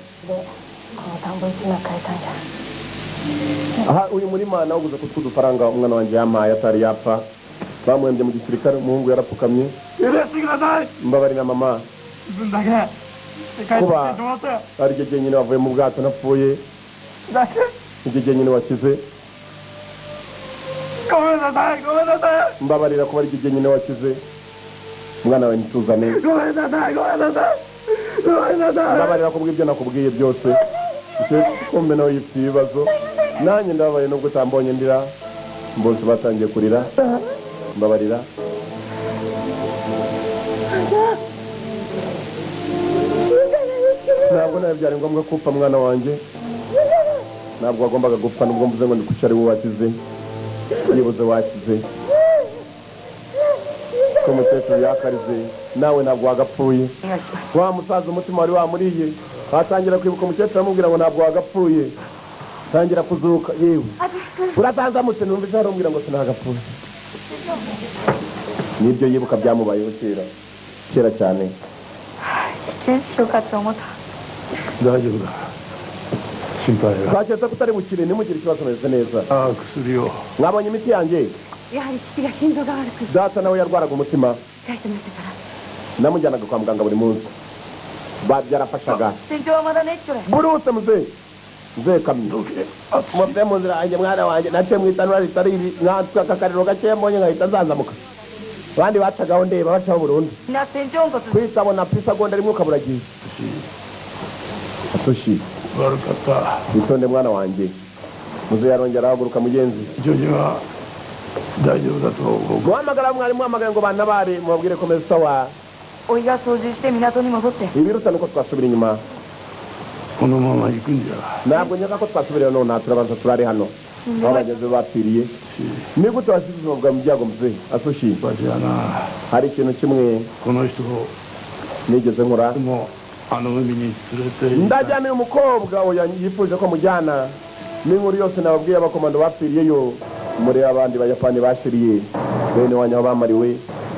Speaker 7: この田んぼ一枚変えたんじゃ
Speaker 1: aha uyu murima nawuguze ko tw'udufaranga umwana wanjye yampaye atari yapfa bamuhembye mu gisirikare umuhungu yarapfukamye mbabarira mama kuba ari igihe nyine wavuye mu bwato napfuye igihe nyine wakize mbabarira kuba ari igihe nyine wakize umwana wawe ntituzane mbabarira kubwo ibyo nakubwiye byose kumbe nawe yifite ibibazo nanjye ndababaye nubwo utambonye ndira bose batangiye kurira mbabarira ntabwo nawe byari ngombwa ko upfa mwana wanjye ntabwo wagombaga gupfa nubwo mvuze ngo ndikuce ari wowe wakize yibuze wakize ko umukecuru yakarize nawe ntabwo wagapfuye wa musaza umutima wari wamuriye watangira kwibuka umukecuru amubwira ngo ntabwo wagapfuye tangira kuzuka yewe uratanzamutse numvise harumbwira ngo sinagapfuye nibyo yibuka byamubayeho kera cyane
Speaker 4: 全しようかと思った
Speaker 2: 大丈夫だ。心配は。
Speaker 1: twaketse ko utari bukire nimugire ikibazo meze neza
Speaker 2: ああ、薬を。
Speaker 1: mwabonye imiti yanjye
Speaker 4: やはり父が心臓が悪く
Speaker 1: data nawe yarwaraga umutima
Speaker 4: 痛いとなってから
Speaker 1: namujyanaga kwa muganga buri munsi byarafashaga
Speaker 4: 店長はまだねっちょれ
Speaker 1: buruse muzehe Kamyo muve mu nzira yanjye mwana wanjye naciye mu itanura ritari iri nkatwe aka kariro gakeya mbonye nkahita nzanzamuka abandi bacagaho ndeba bacaho burundu
Speaker 4: みんな店長んこと
Speaker 1: kwisabona pisagonda rimwe ukaburagiye atoshi
Speaker 2: 悪かった。
Speaker 1: witonde mwana wanjye muzehe yarongera ahaguruka mugenzi
Speaker 2: ジョニーは大丈夫だと僕。
Speaker 1: muhamagara mwarimu muhamagaye ngo bantabare mubabwire komeza sawa
Speaker 4: おいが掃除して港に戻って
Speaker 1: ibiruta nuko twasubira inyuma
Speaker 2: このまま行くんじゃ。
Speaker 1: ntabwo nyaka ko twasubira none turabanza turare hano aho bageze bapfiriye ni gute wasize ubuzima bwawe mu byago muzehe atoshi
Speaker 2: わしはな、
Speaker 1: hari ikintu kimwe
Speaker 2: この人を
Speaker 1: nigeze nkora
Speaker 2: も
Speaker 1: ndajyana uyu mukobwa oya yifuje ko mujyana n'inkuru yose nababwiye abakomando bapfiriyeyo muri abandi bayapani bashiriye bene wanyu aho bamariwe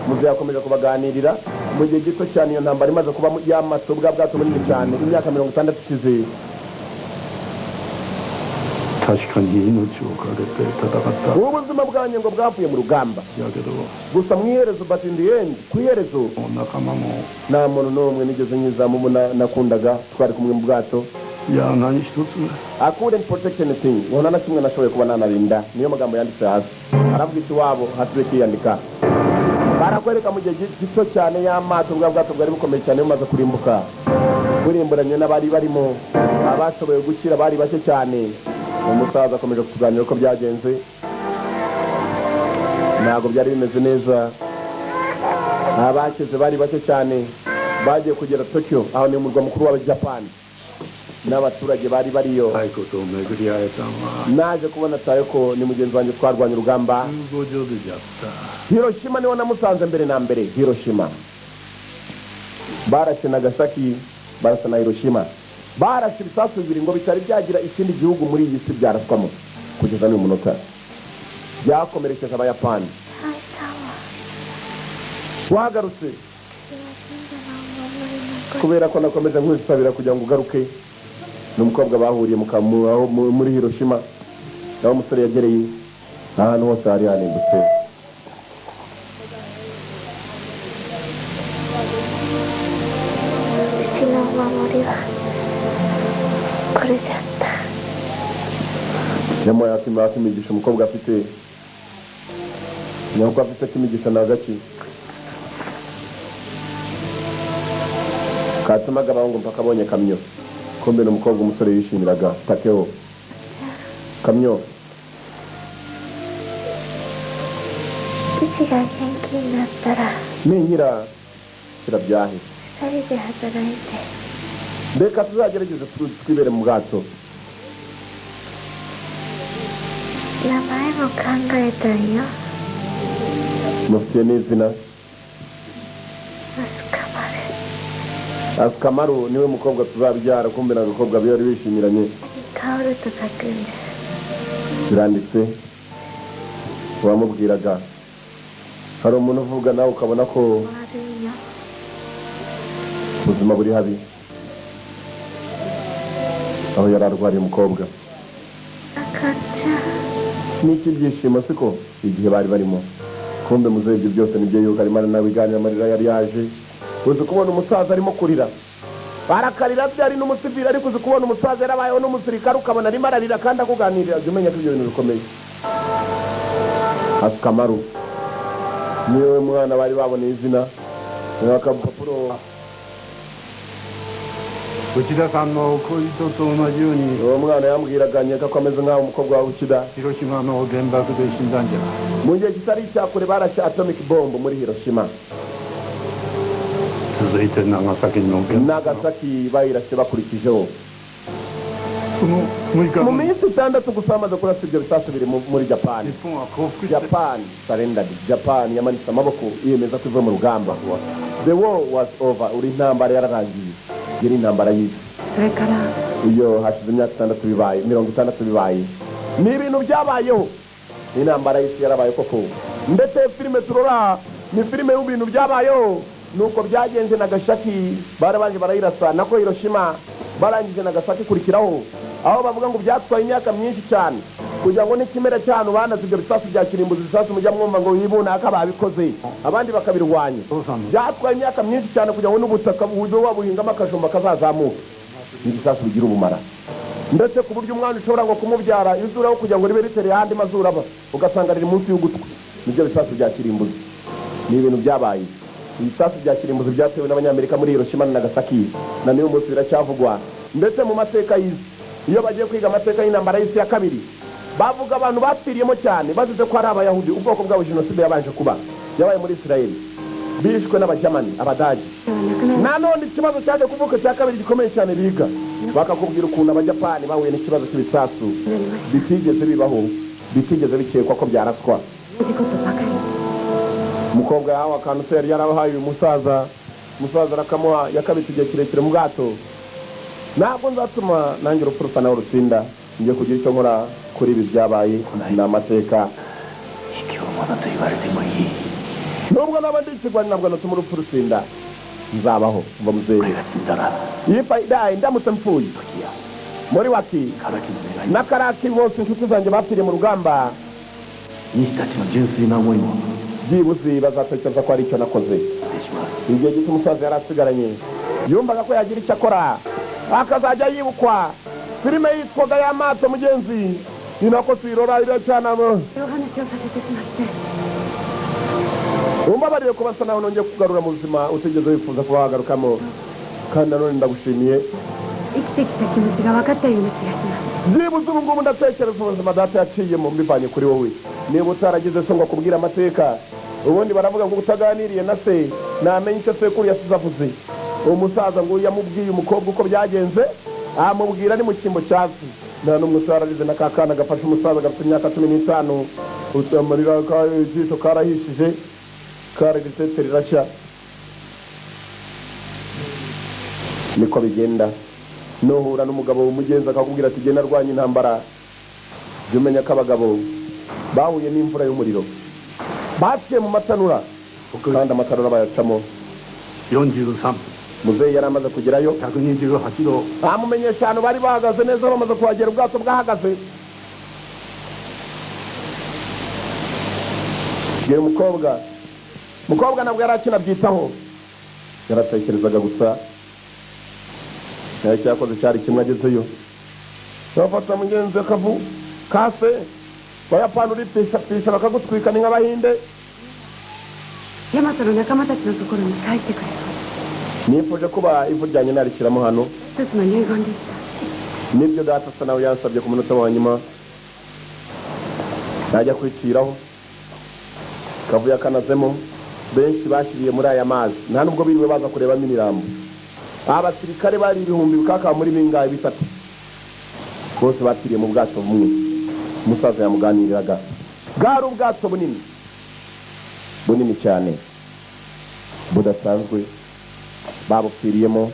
Speaker 1: muze yakomeje kubaganirira mu gihe gito cyane iyo ntambara imaze kuba y'amato bwa bwato bunini cyane imyaka 60 ishize ubuzima bwanjye ngo bwavuye mu rugamba gusa mwiherezo but in the end kwiherezo nta muntu n'umwe nigeze nyizamu nakundaga twari kumwe mu bwato I couldn't protect anything ubona na kimwe nashoboye kuba nanarinda niyo magambo yanditse hasi aravuga iti wabo hasibe kiyandika barakwereka mu gihe gito cyane y'amato bwa bwato bwari bukomeye cyane bumaze kurimbuka burimburanye n'abari barimo abashoboye gukira bari bake cyane umusaza akomeje kutuganira uko byagenze ntabwo byari bimeze neza abakize bari bake cyane bagiye kugera Tokyo aho ni umurwa mukuru wa Japan n'abaturage bari bariyo naje kubona tayo ko ni mugenzi wanjye twarwanya urugamba Hiroshima niho namusanze mbere na mbere Hiroshima barashe Nagasaki barasa na Hiroshima barashe ibisasu bibiri ngo bitari byagira ikindi gihugu muri iyi si byaraswamo kugeza n'uyu munota byakomerekeje abayapani wagarutse kubera ko nakomeza nkwisabira kugira ngo ugaruke n'umukobwa bahuriye muri Hiroshima naho umusore yagereye ahantu hose hari hanembutse nyamara yakimigisha umukobwa afite nyamara afite kimigisha na gaki katumaga abahungu mpaka abonye kamyo kumbe n'umukobwa umusore yishimiraga Takeo kamyo ninkira kirabyahe mbega tuzagerageze twibere mu bwato mufitiye n'izina Asukamaru niwe mukobwa tuzabyara kumbe n'agakobwa bari bishimiranye biranditse wamubwiraga hari umuntu uvuga nawe ukabona ko ubuzima buri habi aho yari arwariye umukobwa n'iki byishimo siko igihe bari barimo kumbe muzehe ibyo byose nibyo yuko arimo aranabiganira amarira yari yaje uzi kubona umusaza arimo kurira barakarira byari n'umusivili ariko uzi kubona umusaza yarabayeho n'umusirikare ukabona arimo ararira kandi akuganirira jya umenya ko ibyo bintu bikomeye Asukamaru niwe mwana bari baboneye izina ni akapapuro
Speaker 6: Uchida-sanの恋人と同じように
Speaker 1: uwo mwana yambwiraga nyeka ko ameze nk'aho umukobwa wa Uchida
Speaker 6: Hiroshimaの原爆で死んだんじゃない
Speaker 1: mu gihe kitari icyakure barashe atomic bomb muri Hiroshima
Speaker 6: 続いて長崎の原爆
Speaker 1: Nagasaki bayirashe bakurikijeho
Speaker 6: その6日
Speaker 1: mu
Speaker 6: 後に
Speaker 1: minsi 6 gusa bamaze kurasa ibyo bisasu biri muri Japan
Speaker 6: 日本は降伏して
Speaker 1: Japan surrendered Japan yamanitse amaboko yemeza ko iva mu rugamba the war was over uri intambara yararangiye yari intambara y'isi
Speaker 7: それから
Speaker 1: iyo hashize imyaka 6 bibaye 60 bibaye ni ibintu byabayeho intambara y'isi yarabaye koko ndetse filime turora ni filime y'ibintu byabayeho nuko byagenze Nagasaki barabanje barayirasa nako Hiroshima barangije Nagasaki kurikiraho aho bavuga ngo byatwaye imyaka myinshi cyane kugira ngo n'ikimera cyane banaze ibyo bisasu bya kirimbuzi bisasu mujya mwumva ngo yibuna akababikoze abandi bakabirwanya byatwaye imyaka myinshi cyane kugira ngo n'ubutaka buje wabuhingamo akajumba kazazamuka ibisasu bigira ubumara ndetse ku buryo umwana ushobora ngo kumubyara izuraho kugira ngo ribe ritereye ahandi mazura aba ugasanga riri munsi y'ugutwi nibyo bisasu bya kirimbuzi ni ibintu byabaye ibisasu bya kirimbuzi byatewe n'abanyamerika muri Hiroshima na Nagasaki na niyo munsi biracyavugwa ndetse mu mateka y'isi iyo bagiye kwiga amateka y'intambara y'isi ya kabiri bavuga abantu bapfiriyemo cyane bazize ko ari abayahudi ubwoko bwabo jenoside yabanje kuba yabaye muri Israel bishwe n'abajamani abadagi nanone ikibazo cyaje kuvuka cya kabiri gikomeye cyane biga bakakubwira ukuntu abajapani bahuye n'ikibazo cy'ibisasu bitigeze bibaho bitigeze bikekwa ko byaraswa umukobwa yawe akantu se yari yarabahaye uyu musaza umusaza arakamuha yakabita igihe kirekire mu bwato ntabwo nzatuma nanjye urupfu rusa nawe rutsinda ngiye kugira icyo nkora kuri ibi byabaye ni amateka nubwo naba ndikirwa ntabwo natuma urupfu rutsinda nzabaho mva muzehe ndamutse mpfuye muri waki na karaki bose inshuti zanjye bapfiriye mu rugamba byibuze bazatekereza ko ari icyo nakoze igihe gito umusaza yari asigaranye yumvaga ko yagira icyo akora akazajya yibukwa filime yitwaga y'amato mugenzi ni nako tuyirora iracyanamo umbabarire ko basa nawe nongeye kugarura mu buzima utigeze wifuza kuba wagarukamo kandi nanone ndagushimiye byibuze ubu ngubu ndatekereza ubuzima data yaciyemo mbivanye kuri wowe niba utaragize so ngo akubwire amateka ubundi baravuga ngo utaganiriye na se namenye icyo sekuru yasize avuze umusaza ngo yamubwiye umukobwa uko byagenze amubwira ari mu cyimbo cya se nta n'umwe utararize na ka kana gafashe umusaza gafite imyaka 15 usamarira ijisho karahishije kararitete rirashya niko bigenda nuhura n'umugabo w'umugenzi akakubwira ati genda arwanya intambara jya umenya ko abagabo bahuye n'imvura y'umuriro baciye mu matanura kandi amatanura bayacamo
Speaker 6: 43
Speaker 1: muzehe yari amaze kugerayo
Speaker 6: 128度
Speaker 1: amumenyesha ahantu bari bahagaze neza bamaze kuhagera ubwato bwahagaze yewe umukobwa ntabwo yari akinabyitaho yaratekerezaga gusa ntacyo yakoze cyari kimwe agezeyo bafata mugenzi akavu kase bayapana uripisha bakagutwika ni nk'abahinde nifuje kuba ivu ryanjye narishyiramo hano nibyo data asa nawe yansabye ku munota wa nyuma najya kwiciraho kavuye akanazemo benshi bashyiriye muri aya mazi nta nubwo biriwe baza kurebamo imirambo abasirikare bari ibihumbi bikaka muri bingahe bitatu bose bapfiriye mu bwato bumwe umusaza yamuganiriraga bwari ubwato bunini cyane budasanzwe babupfiriyemo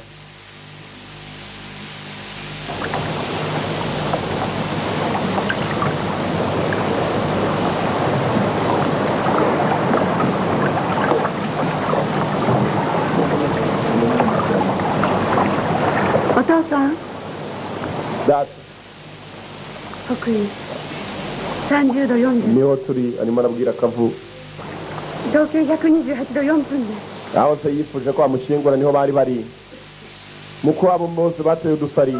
Speaker 1: niho turi arimo arabwira akavu aho se yifuje ko amushyingura niho bari bari muko abo bose bateye udusari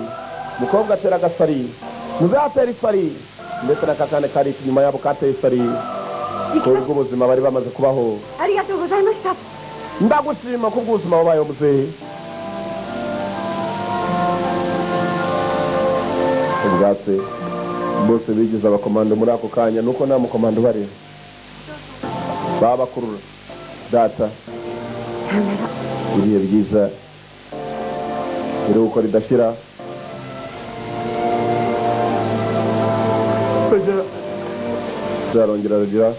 Speaker 1: mukobwa atera agasari muzatera isari ndetse n'akakane kari inyuma yabo kateye isari kubwo ubuzima bari bamaze kubaho ndagushima ko ubuzima wabayeho muzehe ubwatse bose bigize abakomando muri ako kanya nuko nta mukomando bari babakurura data ibihe byiza iruhuko ridashira zarongera rugira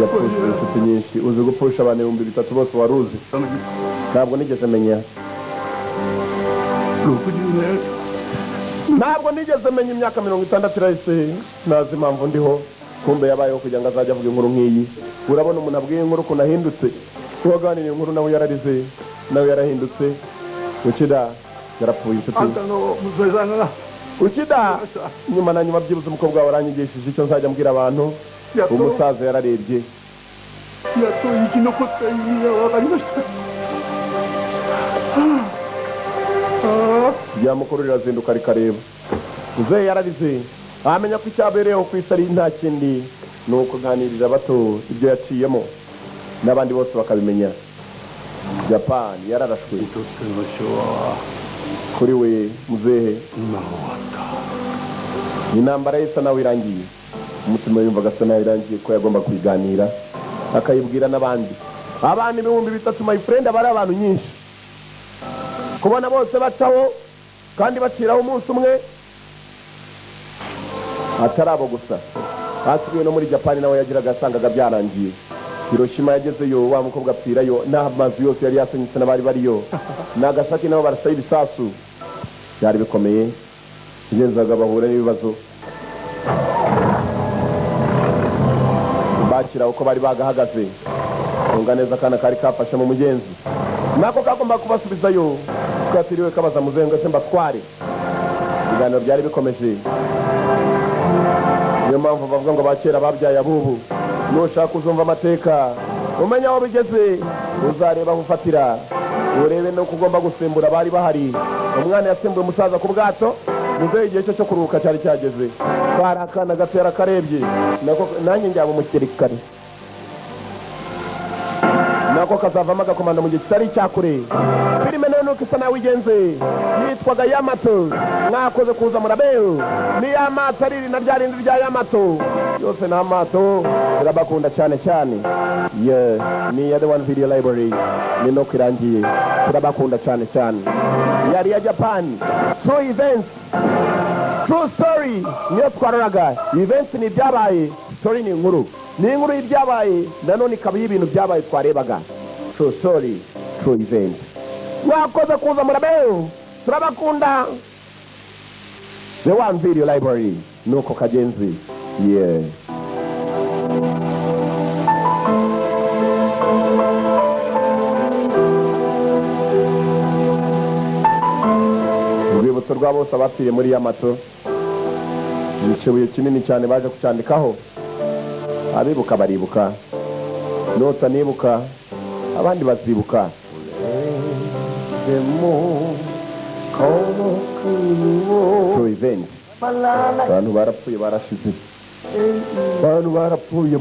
Speaker 1: yapfushije inshuti nyinshi uzi gupfusha abantu 3,000 bose waruzi ntabwo nigeze menya imyaka 60 irahise nazi impamvu ndiho kumbe yabayeho kugira ngo azajya avuga inkuru nk'iyi urabona umuntu abwiye inkuru ukuntu ahindutse uwaganiriye inkuru nawe yararize nawe yarahindutse ukida yarapfuye inshuti ukida nyuma na nyuma byibuze umukobwa wawe aranyigishije icyo nzajya mbwira abantu umusaza yararebye ryamukuru rirazinduka rikareba muzehe yararize amenya ko icyabereyeho ku isi ari nta kindi ni ukuganirira bato ibyo yaciyemo n'abandi bose bakabimenya Japan yararashwe kuri we muzehe intambara isa nawe irangiye umutima yumvaga asa nawe irangiye ko yagomba kuyiganira akayibwira n'abandi abantu 3,000 my friend abari abantu nyinshi kubona bose bacaho kandi baciraho umunsi umwe atari abo gusa hasigaye no muri Japan nawe yagiraga asangaga byarangiye Hiroshima yagezeyo wa mukobwa apfirayo n'amazu yose yari yasenyutse n'abari bariyo Nagasaki nabo barasaba ibisasu byari bikomeye bigenzaga bahura n'ibibazo bakira uko bari bagahagaze unga neza kana kari kafashe mu mugenzi nako kagomba kubasubizayo katiriwe kabaza muzengo se mbatware ibiganiro byari bikomeje niyo mpamvu bavuga ngo bakera babyaye abubu nushaka uzumva amateka umenya aho bigeze uzareba aho ufatira urebe no kugomba gusimbura bari bahari umwana yasimbuye umusaza ku bwato muzehe igihe cyo kuruhuka cyari cyageze twari akana gatera karebye nanjye njyaba umukirikare nako kazavamo agakomanda mu gihe kitari cyakure filime nayo nuko isa nawe igenze yitwaga Yamato mwakoze kuza murabeho ni Yamato ari na rya rindi rya Yamato yose ni amato turabakunda cyane cyane ni ya The One Video Library ni no kirangiye turabakunda cyane cyane yari ya Japan True Events True Story niyo twaroraga events ni byabaye story ni inkuru y'ibyabaye nanone ikaba y'ibintu byabaye twarebaga True Story True Event mwakoze kuza murabeho turabakunda The One Video Library nuko kagenzi urwibutso rwa bose abapfiriye muri Yamato ikibuye kinini cyane baje kucyandikaho abibuka baribuka nota nibuka abandi bazibuka True Event abantu barapfuye barashize abantu barapfuye